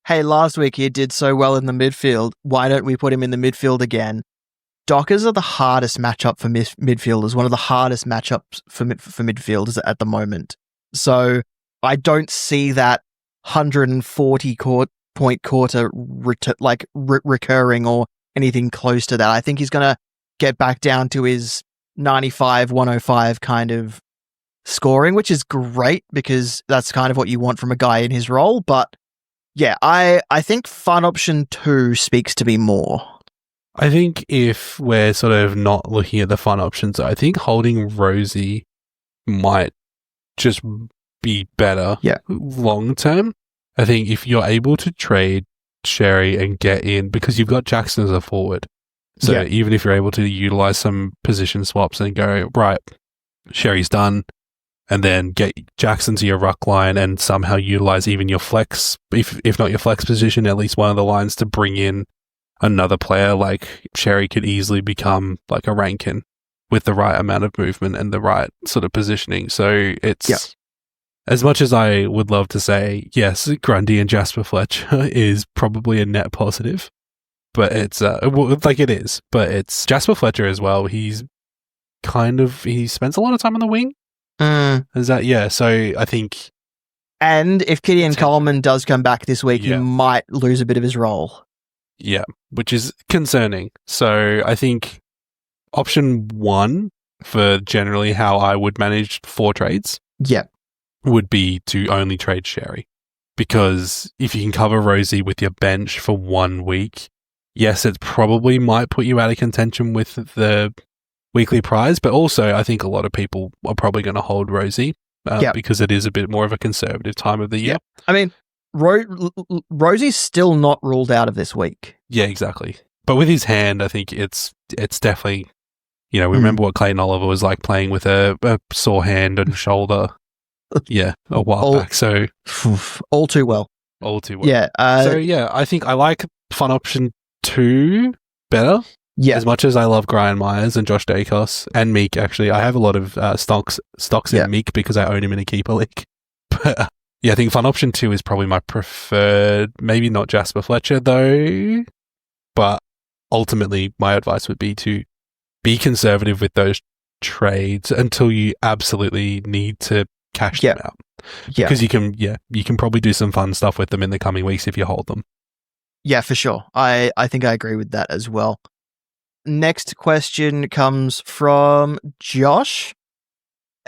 hey, last week he did so well in the midfield, why don't we put him in the midfield again? Dockers are the hardest matchup for midfielders, one of the hardest matchups for midfielders at the moment. So I don't see that 140 point quarter recurring or anything close to that. I think he's going to get back down to his 95, 105 kind of scoring, which is great because that's kind of what you want from a guy in his role. But yeah, I think fun option 2 speaks to me more. I think if we're sort of not looking at the fun options, I think holding Rosie might just be better long term. I think if you're able to trade Sherry and get in, because you've got Jackson as a forward, so even if you're able to utilize some position swaps and go, right, Sherry's done, and then get Jackson to your ruck line and somehow utilize even your flex, if not your flex position, at least one of the lines to bring in another player, like Sherry could easily become like a Rankin with the right amount of movement and the right sort of positioning. So it's, as much as I would love to say, yes, Grundy and Jasper Fletcher is probably a net positive, but it's, like it is, but it's Jasper Fletcher as well. He spends a lot of time on the wing. Is that, so I think. And if Gideon Coleman does come back this week, he might lose a bit of his role. Yeah, which is concerning. So I think option 1 for generally how I would manage 4 trades would be to only trade Sherry. Because if you can cover Rosie with your bench for 1 week, yes, it probably might put you out of contention with the weekly prize, but also I think a lot of people are probably going to hold Rosie because it is a bit more of a conservative time of the year. I mean, Rosie's still not ruled out of this week. Yeah, exactly. But with his hand, I think it's definitely, You know, we remember what Clayton Oliver was like playing with a sore hand and shoulder. Yeah, a while back. So all too well. All too well. Yeah. So yeah, I think I like Fun Option 2 better. Yeah. As much as I love Brian Myers and Josh Dacos and Meek, actually, I have a lot of stocks in Meek because I own him in a keeper league. But yeah, I think Fun Option 2 is probably my preferred. Maybe not Jasper Fletcher though, but ultimately my advice would be to be conservative with those trades until you absolutely need to cash them out. Yeah. Because you can probably do some fun stuff with them in the coming weeks if you hold them. Yeah, for sure. I think I agree with that as well. Next question comes from Josh.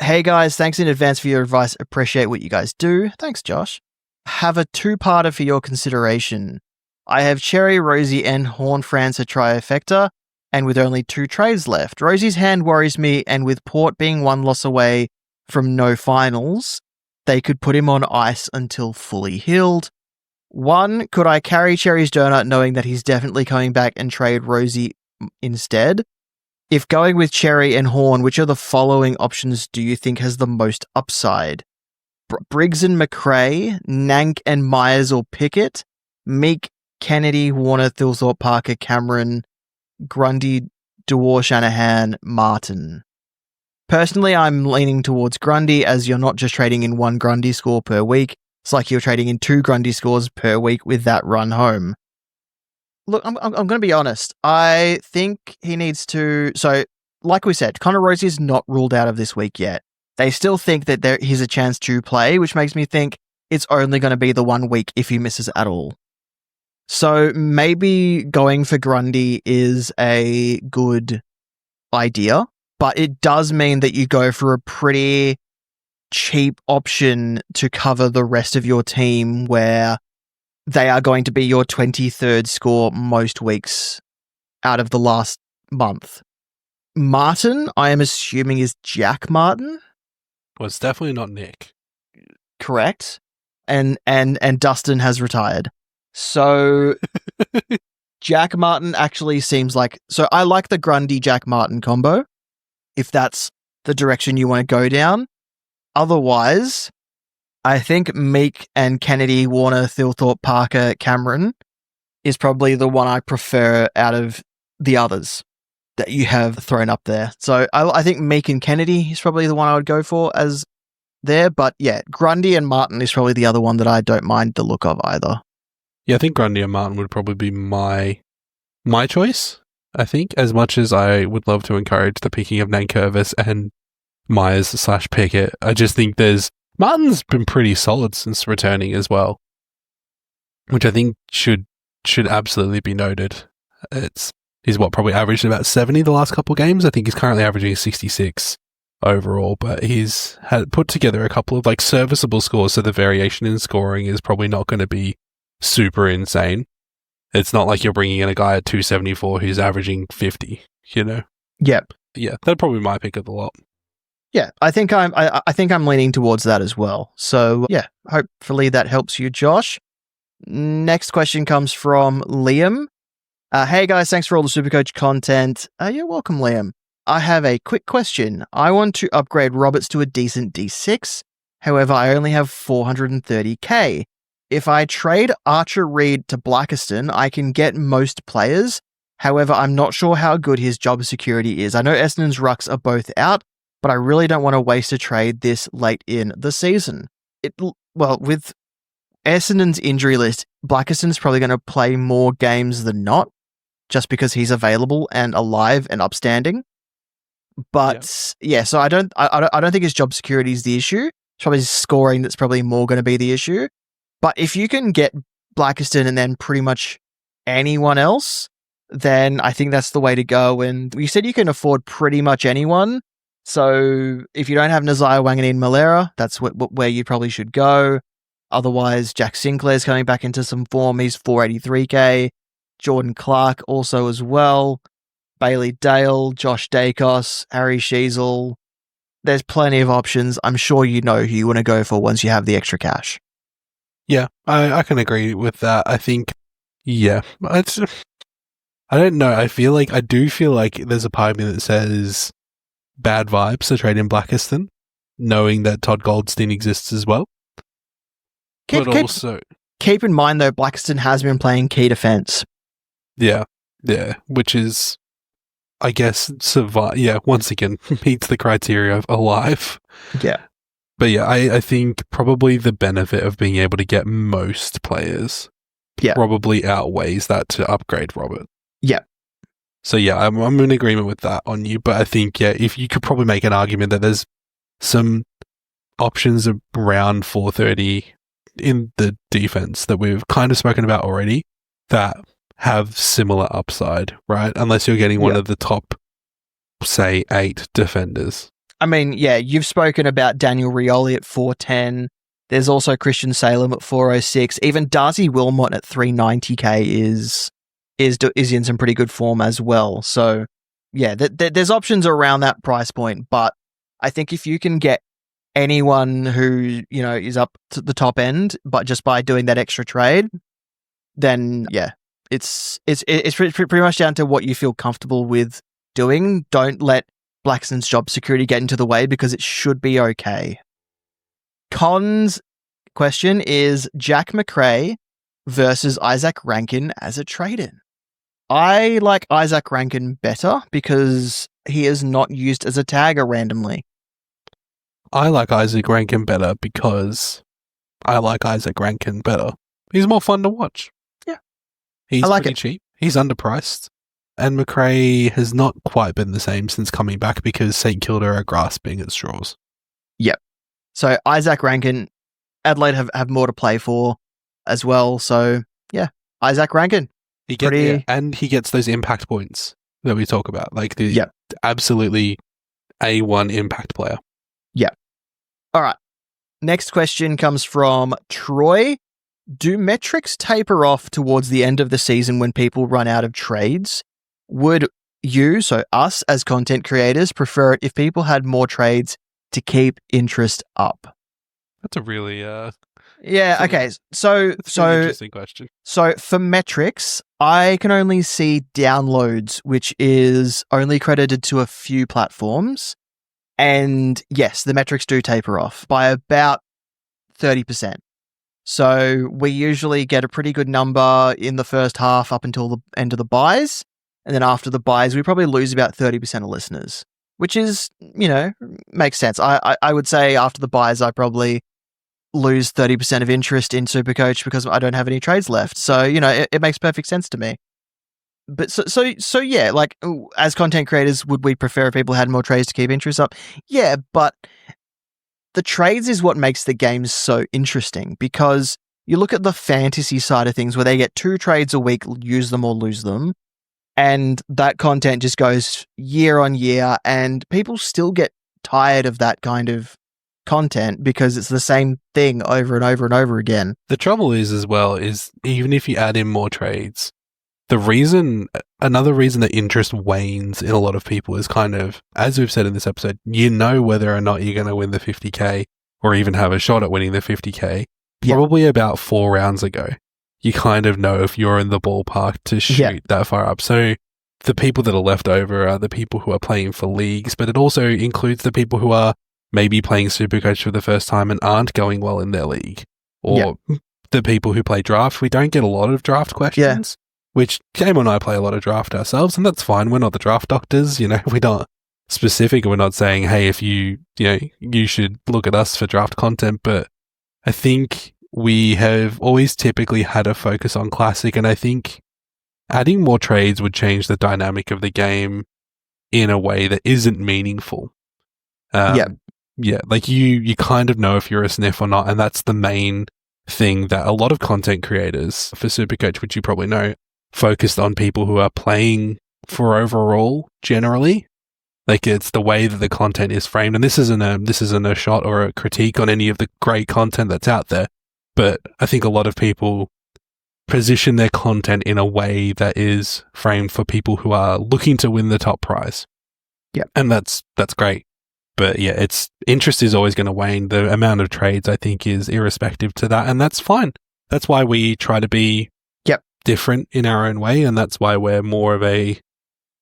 Hey guys, thanks in advance for your advice. Appreciate what you guys do. Thanks, Josh. Have a two-parter for your consideration. I have Cherry, Rosie, and Horn Francer trifecta, and with only 2 trades left. Rosie's hand worries me, and with Port being 1 loss away from no finals, they could put him on ice until fully healed. 1, could I carry Cherry's donut knowing that he's definitely coming back and trade Rosie instead? If going with Cherry and Horn, which of the following options do you think has the most upside? Briggs and McRae, Nank and Myers or Pickett, Meek, Kennedy, Warner, Thilthorpe, Parker, Cameron, Grundy, Dewar, Shanahan, Martin. Personally, I'm leaning towards Grundy, as you're not just trading in 1 Grundy score per week. It's like you're trading in 2 Grundy scores per week with that run home. Look, I'm going to be honest. I think he needs to... So, like we said, Connor Rosie is not ruled out of this week yet. They still think that he's a chance to play, which makes me think it's only going to be the 1 week if he misses at all. So, maybe going for Grundy is a good idea, but it does mean that you go for a pretty cheap option to cover the rest of your team where they are going to be your 23rd score most weeks out of the last month. Martin, I am assuming, is Jack Martin? Well, it's definitely not Nick. Correct. And Dustin has retired. So Jack Martin actually seems like... So I like the Grundy Jack Martin combo, if that's the direction you want to go down. Otherwise, I think Meek and Kennedy, Warner, Thilthorpe, Parker, Cameron is probably the one I prefer out of the others that you have thrown up there. So I think Meek and Kennedy is probably the one I would go for as there. But yeah, Grundy and Martin is probably the other one that I don't mind the look of either. Yeah, I think Grundy and Martin would probably be my choice, I think, as much as I would love to encourage the picking of Nankervis and Myers/Pickett. I just think Martin's been pretty solid since returning as well, which I think should absolutely be noted. He's probably averaged about 70 the last couple of games. I think he's currently averaging 66 overall, but he's had put together a couple of like serviceable scores, so the variation in scoring is probably not going to be super insane. It's not like you're bringing in a guy at 274 who's averaging 50, you know? Yep. Yeah, that'd probably be my pick of the lot. Yeah, I think I'm leaning towards that as well. So yeah, hopefully that helps you, Josh. Next question comes from Liam. Hey guys, thanks for all the Supercoach content. You're welcome, Liam. I have a quick question. I want to upgrade Roberts to a decent D6. However, I only have 430k. If I trade Archer Reed to Blackiston, I can get most players. However, I'm not sure how good his job security is. I know Essendon's rucks are both out, but I really don't want to waste a trade this late in the season. With Essendon's injury list, Blackiston's probably going to play more games than not, just because he's available and alive and upstanding. But yeah, so I don't think his job security is the issue. It's probably his scoring that's probably more going to be the issue. But if you can get Blackiston and then pretty much anyone else, then I think that's the way to go. And you said you can afford pretty much anyone. So if you don't have Nazaya Wanganeen Malera, that's where you probably should go. Otherwise, Jack Sinclair's coming back into some form. He's 483k. Jordan Clark also as well. Bailey Dale, Josh Dacos, Harry Sheasel. There's plenty of options. I'm sure you know who you want to go for once you have the extra cash. Yeah, I can agree with that. I think, yeah, I don't know. I do feel like there's a part of me that says bad vibes to trade in Blackiston, knowing that Todd Goldstein exists as well. Keep in mind, though, Blackiston has been playing key defense. Yeah, which is, I guess, once again, meets the criteria of alive. Yeah. But yeah, I think probably the benefit of being able to get most players probably outweighs that to upgrade Robert. Yeah. So yeah, I'm in agreement with that on you, but I think, if you could probably make an argument that there's some options around 430 in the defense that we've kind of spoken about already that have similar upside, right? Unless you're getting one of the top, say, 8 defenders. I mean, you've spoken about Daniel Rioli at 410. There's also Christian Salem at 406. Even Darcy Wilmot at 390k is in some pretty good form as well. So, there's options around that price point. But I think if you can get anyone who, is up to the top end, but just by doing that extra trade, then it's pretty much down to what you feel comfortable with doing. Don't let Blackson's job security get into the way because it should be okay. Con's question is Jack McRae versus Isaac Rankin as a trade-in. I like Isaac Rankin better because he is not used as a tagger randomly. I like Isaac Rankin better because I like Isaac Rankin better. He's more fun to watch. Yeah. He's pretty cheap. He's underpriced. And McRae has not quite been the same since coming back because St Kilda are grasping at straws. Yep. So Isaac Rankin, Adelaide have more to play for as well. So, Isaac Rankin. And he gets those impact points that we talk about. Like the absolutely A1 impact player. Yeah. All right. Next question comes from Troy. Do metrics taper off towards the end of the season when people run out of trades? Would you, so us as content creators, prefer it if people had more trades to keep interest up? That's a really okay. So an interesting question. So for metrics, I can only see downloads, which is only credited to a few platforms. And yes, the metrics do taper off by about 30%. So we usually get a pretty good number in the first half up until the end of the buys. And then after the buys, we probably lose about 30% of listeners, which is, makes sense. I would say after the buys, I probably lose 30% of interest in Supercoach because I don't have any trades left. So, it makes perfect sense to me. But so yeah, like as content creators, would we prefer if people had more trades to keep interest up? Yeah, but the trades is what makes the game so interesting because you look at the fantasy side of things where they get 2 trades a week, use them or lose them. And that content just goes year on year and people still get tired of that kind of content because it's the same thing over and over and over again. The trouble is as well is even if you add in more trades, another reason that interest wanes in a lot of people is kind of, as we've said in this episode, whether or not you're going to win the 50k or even have a shot at winning the 50k. Probably about 4 rounds ago, you kind of know if you're in the ballpark to shoot that far up. So the people that are left over are the people who are playing for leagues, but it also includes the people who are maybe playing Supercoach for the first time and aren't going well in their league. Or the people who play draft. We don't get a lot of draft questions. Which Game and I play a lot of draft ourselves, and that's fine. We're not the draft doctors, we're not specific. We're not saying, hey, if you should look at us for draft content. But I think we have always typically had a focus on Classic, and I think adding more trades would change the dynamic of the game in a way that isn't meaningful. Like you kind of know if you're a sniff or not, and that's the main thing that a lot of content creators for Supercoach, which you probably know, focused on people who are playing for overall generally. Like it's the way that the content is framed, and this isn't a shot or a critique on any of the great content that's out there, but I think a lot of people position their content in a way that is framed for people who are looking to win the top prize. Yeah, and that's great. But yeah, interest is always going to wane. The amount of trades I think is irrespective to that, and that's fine. That's why we try to be different in our own way, and that's why we're more of a,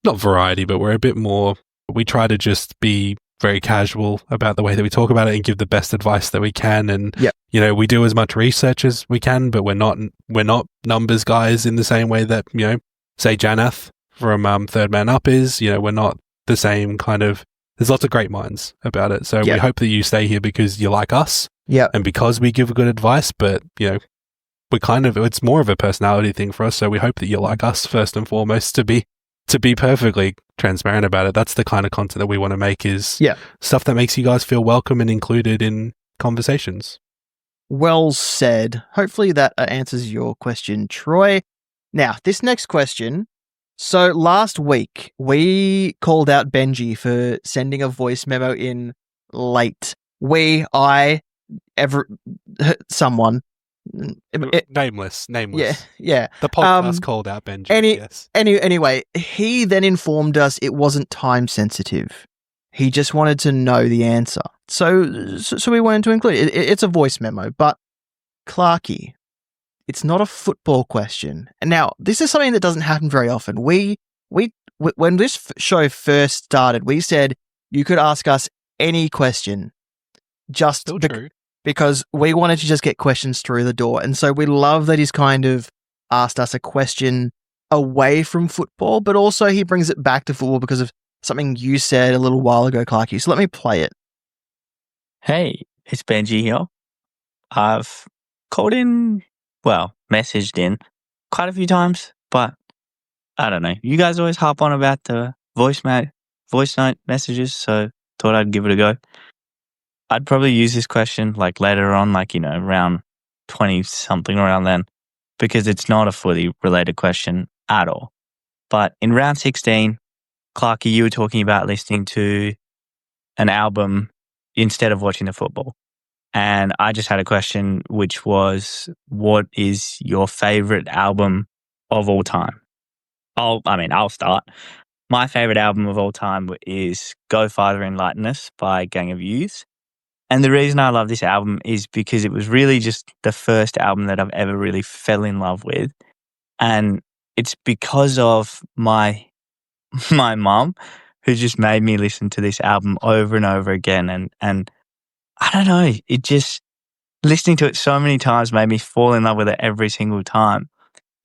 not variety, but we're a bit more, we try to just be very casual about the way that we talk about it and give the best advice that we can. And, you know, we do as much research as we can, but we're not numbers guys in the same way that, you know, say Janath from Third Man Up is. You know, we're not the same kind of, there's lots of great minds about it. So we hope that you stay here because you like us and because we give good advice, but, you know, we're kind of, it's more of a personality thing for us. So we hope that you like us first and foremost, to be perfectly transparent about it. That's the kind of content that we want to make, is stuff that makes you guys feel welcome and included in conversations. Well said. Hopefully that answers your question, Troy. Now, this next question. So last week, we called out Benji for sending a voice memo in late. Someone. Nameless. Yeah. The podcast called out Benji. Yes. Anyway, he then informed us it wasn't time sensitive. He just wanted to know the answer. So we wanted to include it. It's a voice memo, but Clarky, it's not a football question. And now, this is something that doesn't happen very often. We when this show first started, we said you could ask us any question, just because we wanted to just get questions through the door. And so we love that he's kind of asked us a question away from football, but also he brings it back to football because of something you said a little while ago, Clarky. So let me play it. Hey, it's Benji here. I've messaged in quite a few times, but I don't know. You guys always harp on about the voice note messages, so thought I'd give it a go. I'd probably use this question like later on, like, you know, around 20 something around then, because it's not a footy related question at all. But in round 16, Clarky, you were talking about listening to an album instead of watching the football. And I just had a question, which was, what is your favorite album of all time? I'll start. My favorite album of all time is Go Farther Enlighten Us by Gang of Youths. And the reason I love this album is because it was really just the first album that I've ever really fell in love with. And it's because of my mum, who just made me listen to this album over and over again. And I don't know, it just, listening to it so many times made me fall in love with it every single time.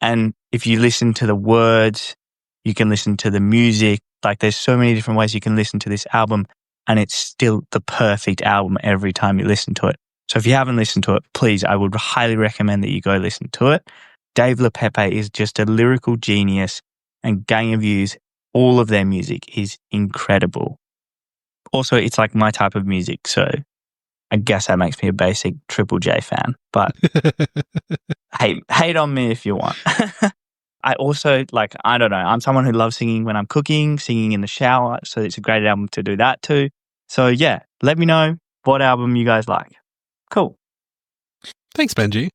And if you listen to the words, you can listen to the music, like there's so many different ways you can listen to this album, and it's still the perfect album every time you listen to it. So if you haven't listened to it, please, I would highly recommend that you go listen to it. Dave LaPepe is just a lyrical genius, and Gang of Youths, all of their music is incredible. Also, it's like my type of music, so I guess that makes me a basic Triple J fan, but hate on me if you want. I also, I don't know, I'm someone who loves singing when I'm cooking, singing in the shower, so it's a great album to do that too. So yeah, let me know what album you guys like. Cool. Thanks, Benji.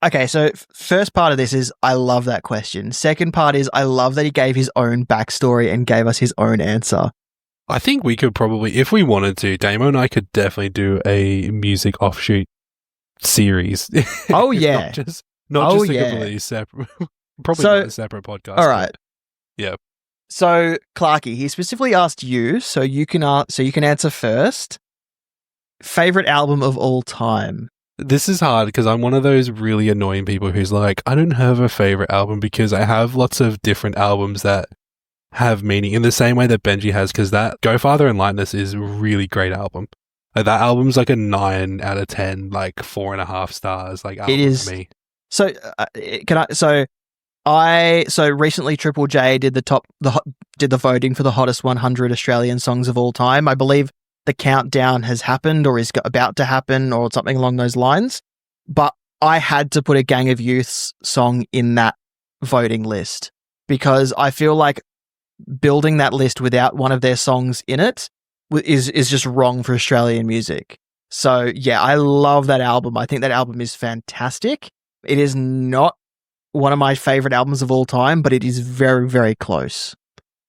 Okay, so first part of this is I love that question. Second part is I love that he gave his own backstory and gave us his own answer. I think we could probably, if we wanted to, Damo and I could definitely do a music offshoot series. Oh, yeah. not just a completely separate, probably not a separate podcast. All right. Yeah. So, Clarky, he specifically asked you, so you can answer first. Favorite album of all time? This is hard because I'm one of those really annoying people who's like, I don't have a favorite album because I have lots of different albums that have meaning in the same way that Benji has, because that Go Farther Enlighten Us is a really great album. Like, that album's like a 9 out of 10, like 4.5 stars. Like, album it is for me. So recently Triple J did the voting for the hottest 100 Australian songs of all time. I believe the countdown has happened or is about to happen or something along those lines. But I had to put a Gang of Youths song in that voting list because I feel like building that list without one of their songs in it is just wrong for Australian music. So yeah, I love that album. I think that album is fantastic. It is not one of my favorite albums of all time, but it is very, very close.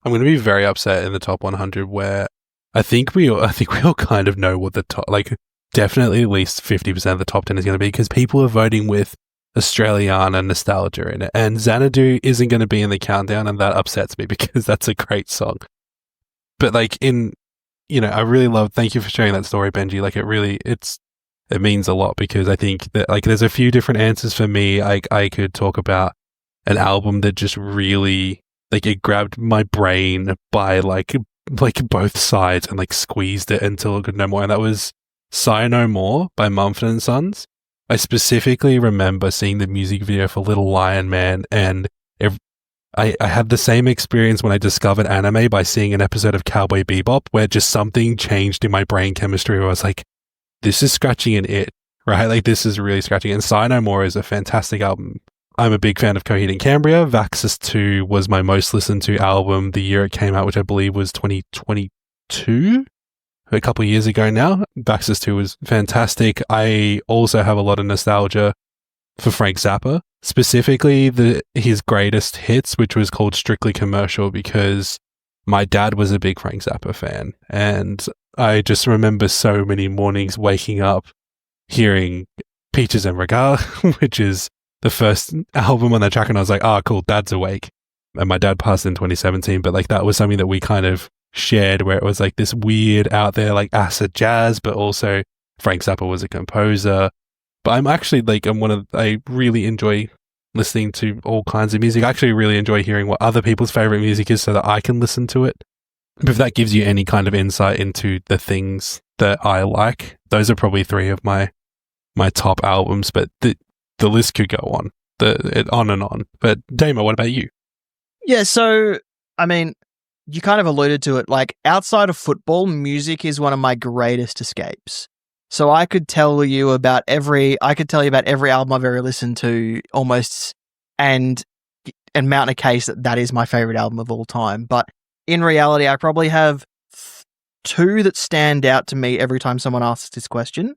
I'm going to be very upset in the top 100 where I think we all kind of know what the top, like definitely at least 50% of the top 10 is going to be because people are voting with Australiana nostalgia in it. And Xanadu isn't going to be in the countdown, and that upsets me because that's a great song. But like I really love, thank you for sharing that story, Benji. Like it means a lot, because I think that like there's a few different answers for me. I could talk about an album that just really like it grabbed my brain by like both sides and like squeezed it until it could no more. And that was Sigh No More by Mumford & Sons. I specifically remember seeing the music video for Little Lion Man, and I had the same experience when I discovered anime by seeing an episode of Cowboy Bebop, where just something changed in my brain chemistry where I was like, this is scratching an it, right? Like this is really scratching. And Sigh No More is a fantastic album. I'm a big fan of Coheed and Cambria. Vaxxus 2 was my most listened to album the year it came out, which I believe was 2022, a couple of years ago now. Vaxxus 2 was fantastic. I also have a lot of nostalgia for Frank Zappa, specifically his greatest hits, which was called Strictly Commercial, because my dad was a big Frank Zappa fan. And I just remember so many mornings waking up hearing Peaches and Regal, which is the first album on that track, and I was like, cool, Dad's awake. And my dad passed in 2017, but like that was something that we kind of shared, where it was like this weird out there like acid jazz, but also Frank Zappa was a composer. But I'm actually like I really enjoy listening to all kinds of music. I actually really enjoy hearing what other people's favorite music is so that I can listen to it. But if that gives you any kind of insight into the things that I like, those are probably three of my top albums, but the list could go on and on. But Damo, what about you? Yeah, so, I mean, you kind of alluded to it. Like, outside of football, music is one of my greatest escapes. So I could tell you about every album I've ever listened to almost, and mount a case that is my favorite album of all time. But in reality, I probably have two that stand out to me every time someone asks this question.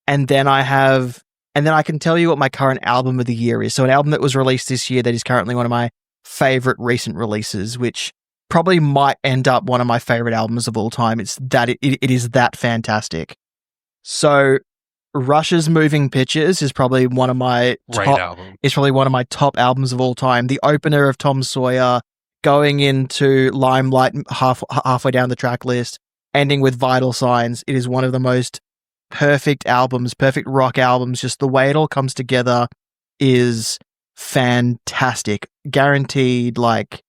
And then I can tell you what my current album of the year is. So an album that was released this year that is currently one of my favorite recent releases, which probably might end up one of my favorite albums of all time. It is that fantastic. So Rush's Moving Pictures is probably one of my top albums of all time. The opener of Tom Sawyer, going into Limelight halfway down the track list, ending with Vital Signs. It is one of the most perfect rock albums. Just the way it all comes together is fantastic. Guaranteed, like,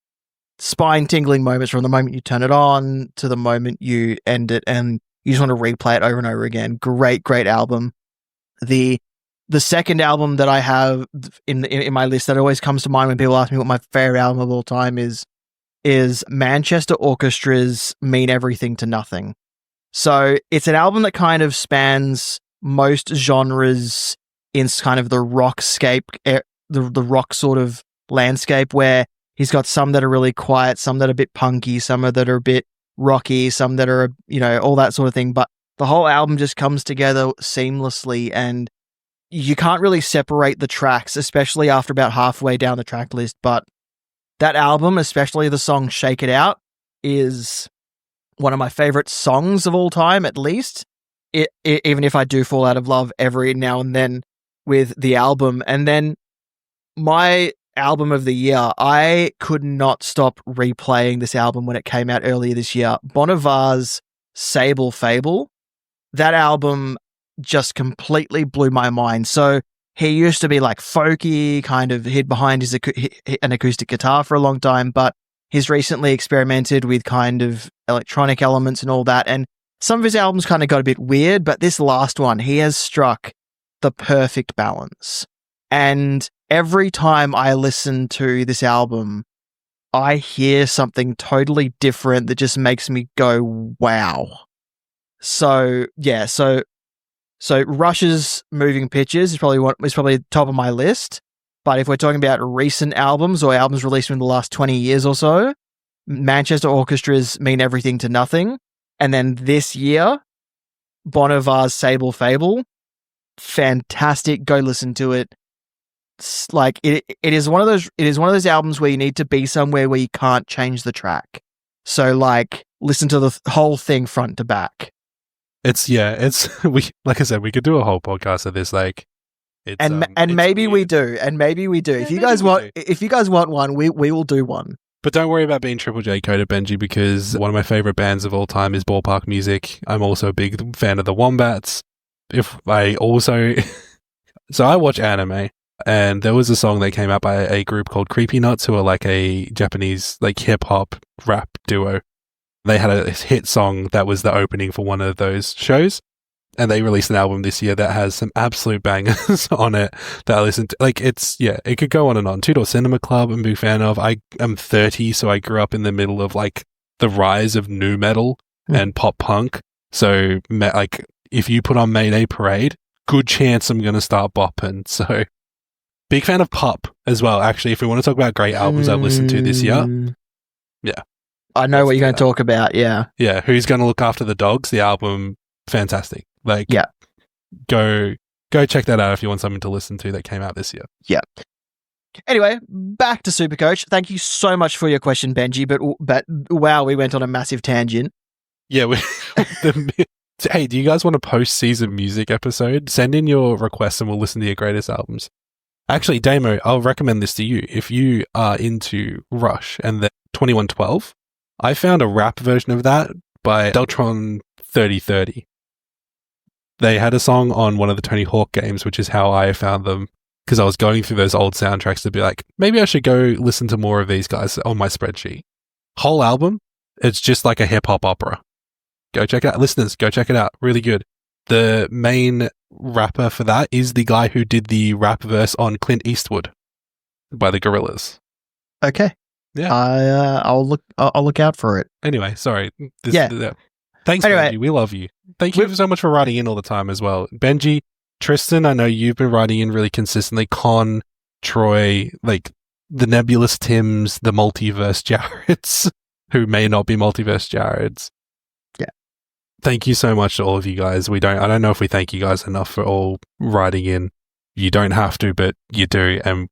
spine-tingling moments from the moment you turn it on to the moment you end it, and you just want to replay it over and over again. Great album. The second album that I have in my list that always comes to mind when people ask me what my favorite album of all time is Manchester Orchestra's Mean Everything to Nothing. So it's an album that kind of spans most genres in kind of the rockscape, the rock sort of landscape, where he's got some that are really quiet, some that are a bit punky, some that are a bit rocky, some that are, all that sort of thing. But the whole album just comes together seamlessly, and you can't really separate the tracks, especially after about halfway down the track list. But that album, especially the song Shake It Out, is one of my favorite songs of all time, at least. Even if I do fall out of love every now and then with the album. And then my album of the year, I could not stop replaying this album when it came out earlier this year. Bon Ivar's Sable Fable. That album just completely blew my mind. So he used to be like folky, kind of hid behind an acoustic guitar for a long time, but he's recently experimented with kind of electronic elements and all that. And some of his albums kind of got a bit weird, but this last one, he has struck the perfect balance. And every time I listen to this album, I hear something totally different that just makes me go, wow. So, yeah, so Rush's Moving Pictures is probably top of my list. But if we're talking about recent albums or albums released in the last 20 years or so, Manchester Orchestra's Mean Everything to Nothing. And then this year, Bon Ivar's Sable Fable. Fantastic. Go listen to it. It's like it is one of those albums where you need to be somewhere where you can't change the track. So like listen to the whole thing front to back. Like I said, we could do a whole podcast of this. Like It's, And it's maybe we weird. do. And maybe we do. Yeah, if you maybe guys we want do. if you guys want one, we will do one. But don't worry about being Triple J coded, Benji, because one of my favorite bands of all time is Ballpark Music. I'm also a big fan of the Wombats. So I watch anime, and there was a song that came out by a group called Creepy Nuts, who are like a Japanese like hip hop rap duo. They had a hit song that was the opening for one of those shows, and they released an album this year that has some absolute bangers on it that I listen to. Like, it could go on and on. Two Door Cinema Club, I'm a big fan of. I am 30, so I grew up in the middle of like the rise of nu metal and pop punk. So, like, if you put on Mayday Parade, good chance I'm going to start bopping. So, big fan of pop as well, actually. If we want to talk about great albums I've listened to this year. Yeah. I know what you're going to talk about, yeah. Yeah, Who's Gonna Look After the Dogs? The album, fantastic. Like, yeah. Go check that out if you want something to listen to that came out this year. Yeah. Anyway, back to Supercoach. Thank you so much for your question, Benji, but wow, we went on a massive tangent. Yeah, hey, do you guys want a post-season music episode? Send in your requests and we'll listen to your greatest albums. Actually, Damo, I'll recommend this to you. If you are into Rush and the 2112, I found a rap version of that by Deltron 3030. They had a song on one of the Tony Hawk games, which is how I found them, because I was going through those old soundtracks to be like, maybe I should go listen to more of these guys on my spreadsheet. Whole album, it's just like a hip-hop opera. Go check it out. Listeners, go check it out. Really good. The main rapper for that is the guy who did the rap verse on Clint Eastwood by the Gorillaz. Okay. Yeah. I'll look out for it. Anyway, sorry. Yeah. Thanks, anyway, Benji. We love you. Thank you so much for writing in all the time as well. Benji, Tristan, I know you've been writing in really consistently. Con, Troy, like the Nebulous Tims, the Multiverse Jareds, who may not be Multiverse Jareds. Yeah. Thank you so much to all of you guys. I don't know if we thank you guys enough for all writing in. You don't have to, but you do, and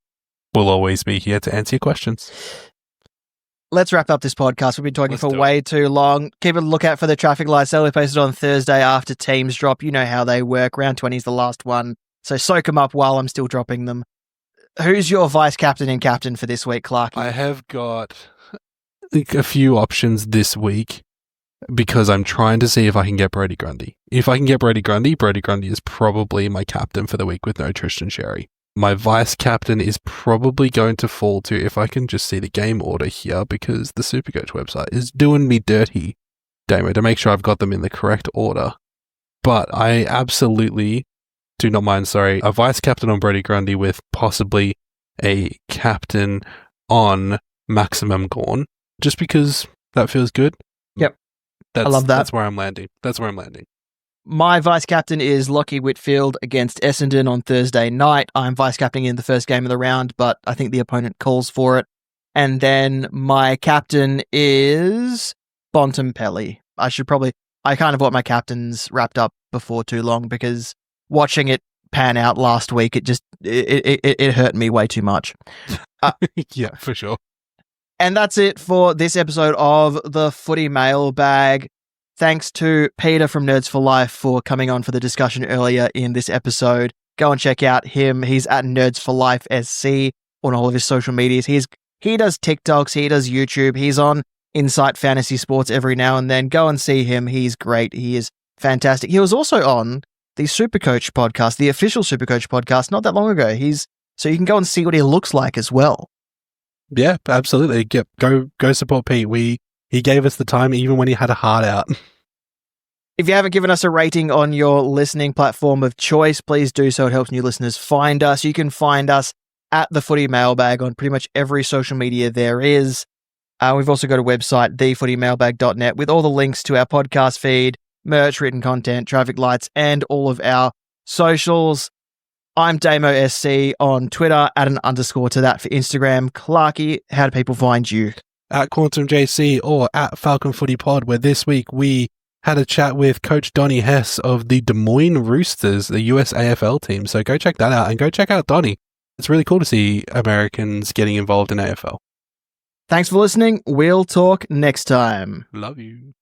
we'll always be here to answer your questions. Let's wrap up this podcast. We've been talking for way too long. Keep a lookout for the traffic lights. They'll be posted on Thursday after teams drop. You know how they work. Round 20 is the last one. So soak them up while I'm still dropping them. Who's your vice captain and captain for this week, Clarky? I have got a few options this week because I'm trying to see if I can get Brody Grundy. If I can get Brody Grundy is probably my captain for the week with no Tristan Sherry. My vice captain is probably going to fall to, if I can just see the game order here, because the Supercoach website is doing me dirty, Damo, to make sure I've got them in the correct order. But I absolutely do not mind, a vice captain on Brody Grundy with possibly a captain on Maximum Gorn, just because that feels good. Yep. I love that. That's where I'm landing. My vice captain is Lockie Whitfield against Essendon on Thursday night. I'm vice captaining in the first game of the round, but I think the opponent calls for it. And then my captain is Bontempelli. I kind of want my captains wrapped up before too long, because watching it pan out last week, it hurt me way too much. Yeah, for sure. And that's it for this episode of the Footy Mailbag. Thanks to Peter from Nerds for Life for coming on for the discussion earlier in this episode. Go and check out him. He's at Nerds for Life SC on all of his social medias. He does TikToks, he does YouTube, he's on Insight Fantasy Sports every now and then. Go and see him. He's great. He is fantastic. He was also on the Supercoach podcast, the official Supercoach podcast, not that long ago. So you can go and see what he looks like as well. Yeah, absolutely. Go support Pete. He gave us the time even when he had a heart out. If you haven't given us a rating on your listening platform of choice, please do so. It helps new listeners find us. You can find us at the Footy Mailbag on pretty much every social media there is. We've also got a website, thefootymailbag.net, with all the links to our podcast feed, merch, written content, traffic lights, and all of our socials. I'm Damo SC on Twitter, @ to that for Instagram. Clarky, how do people find you? At QuantumJC or at Falcon Footy Pod, where this week we had a chat with Coach Donnie Hess of the Des Moines Roosters, the US AFL team. So go check that out, and go check out Donnie. It's really cool to see Americans getting involved in AFL. Thanks for listening. We'll talk next time. Love you.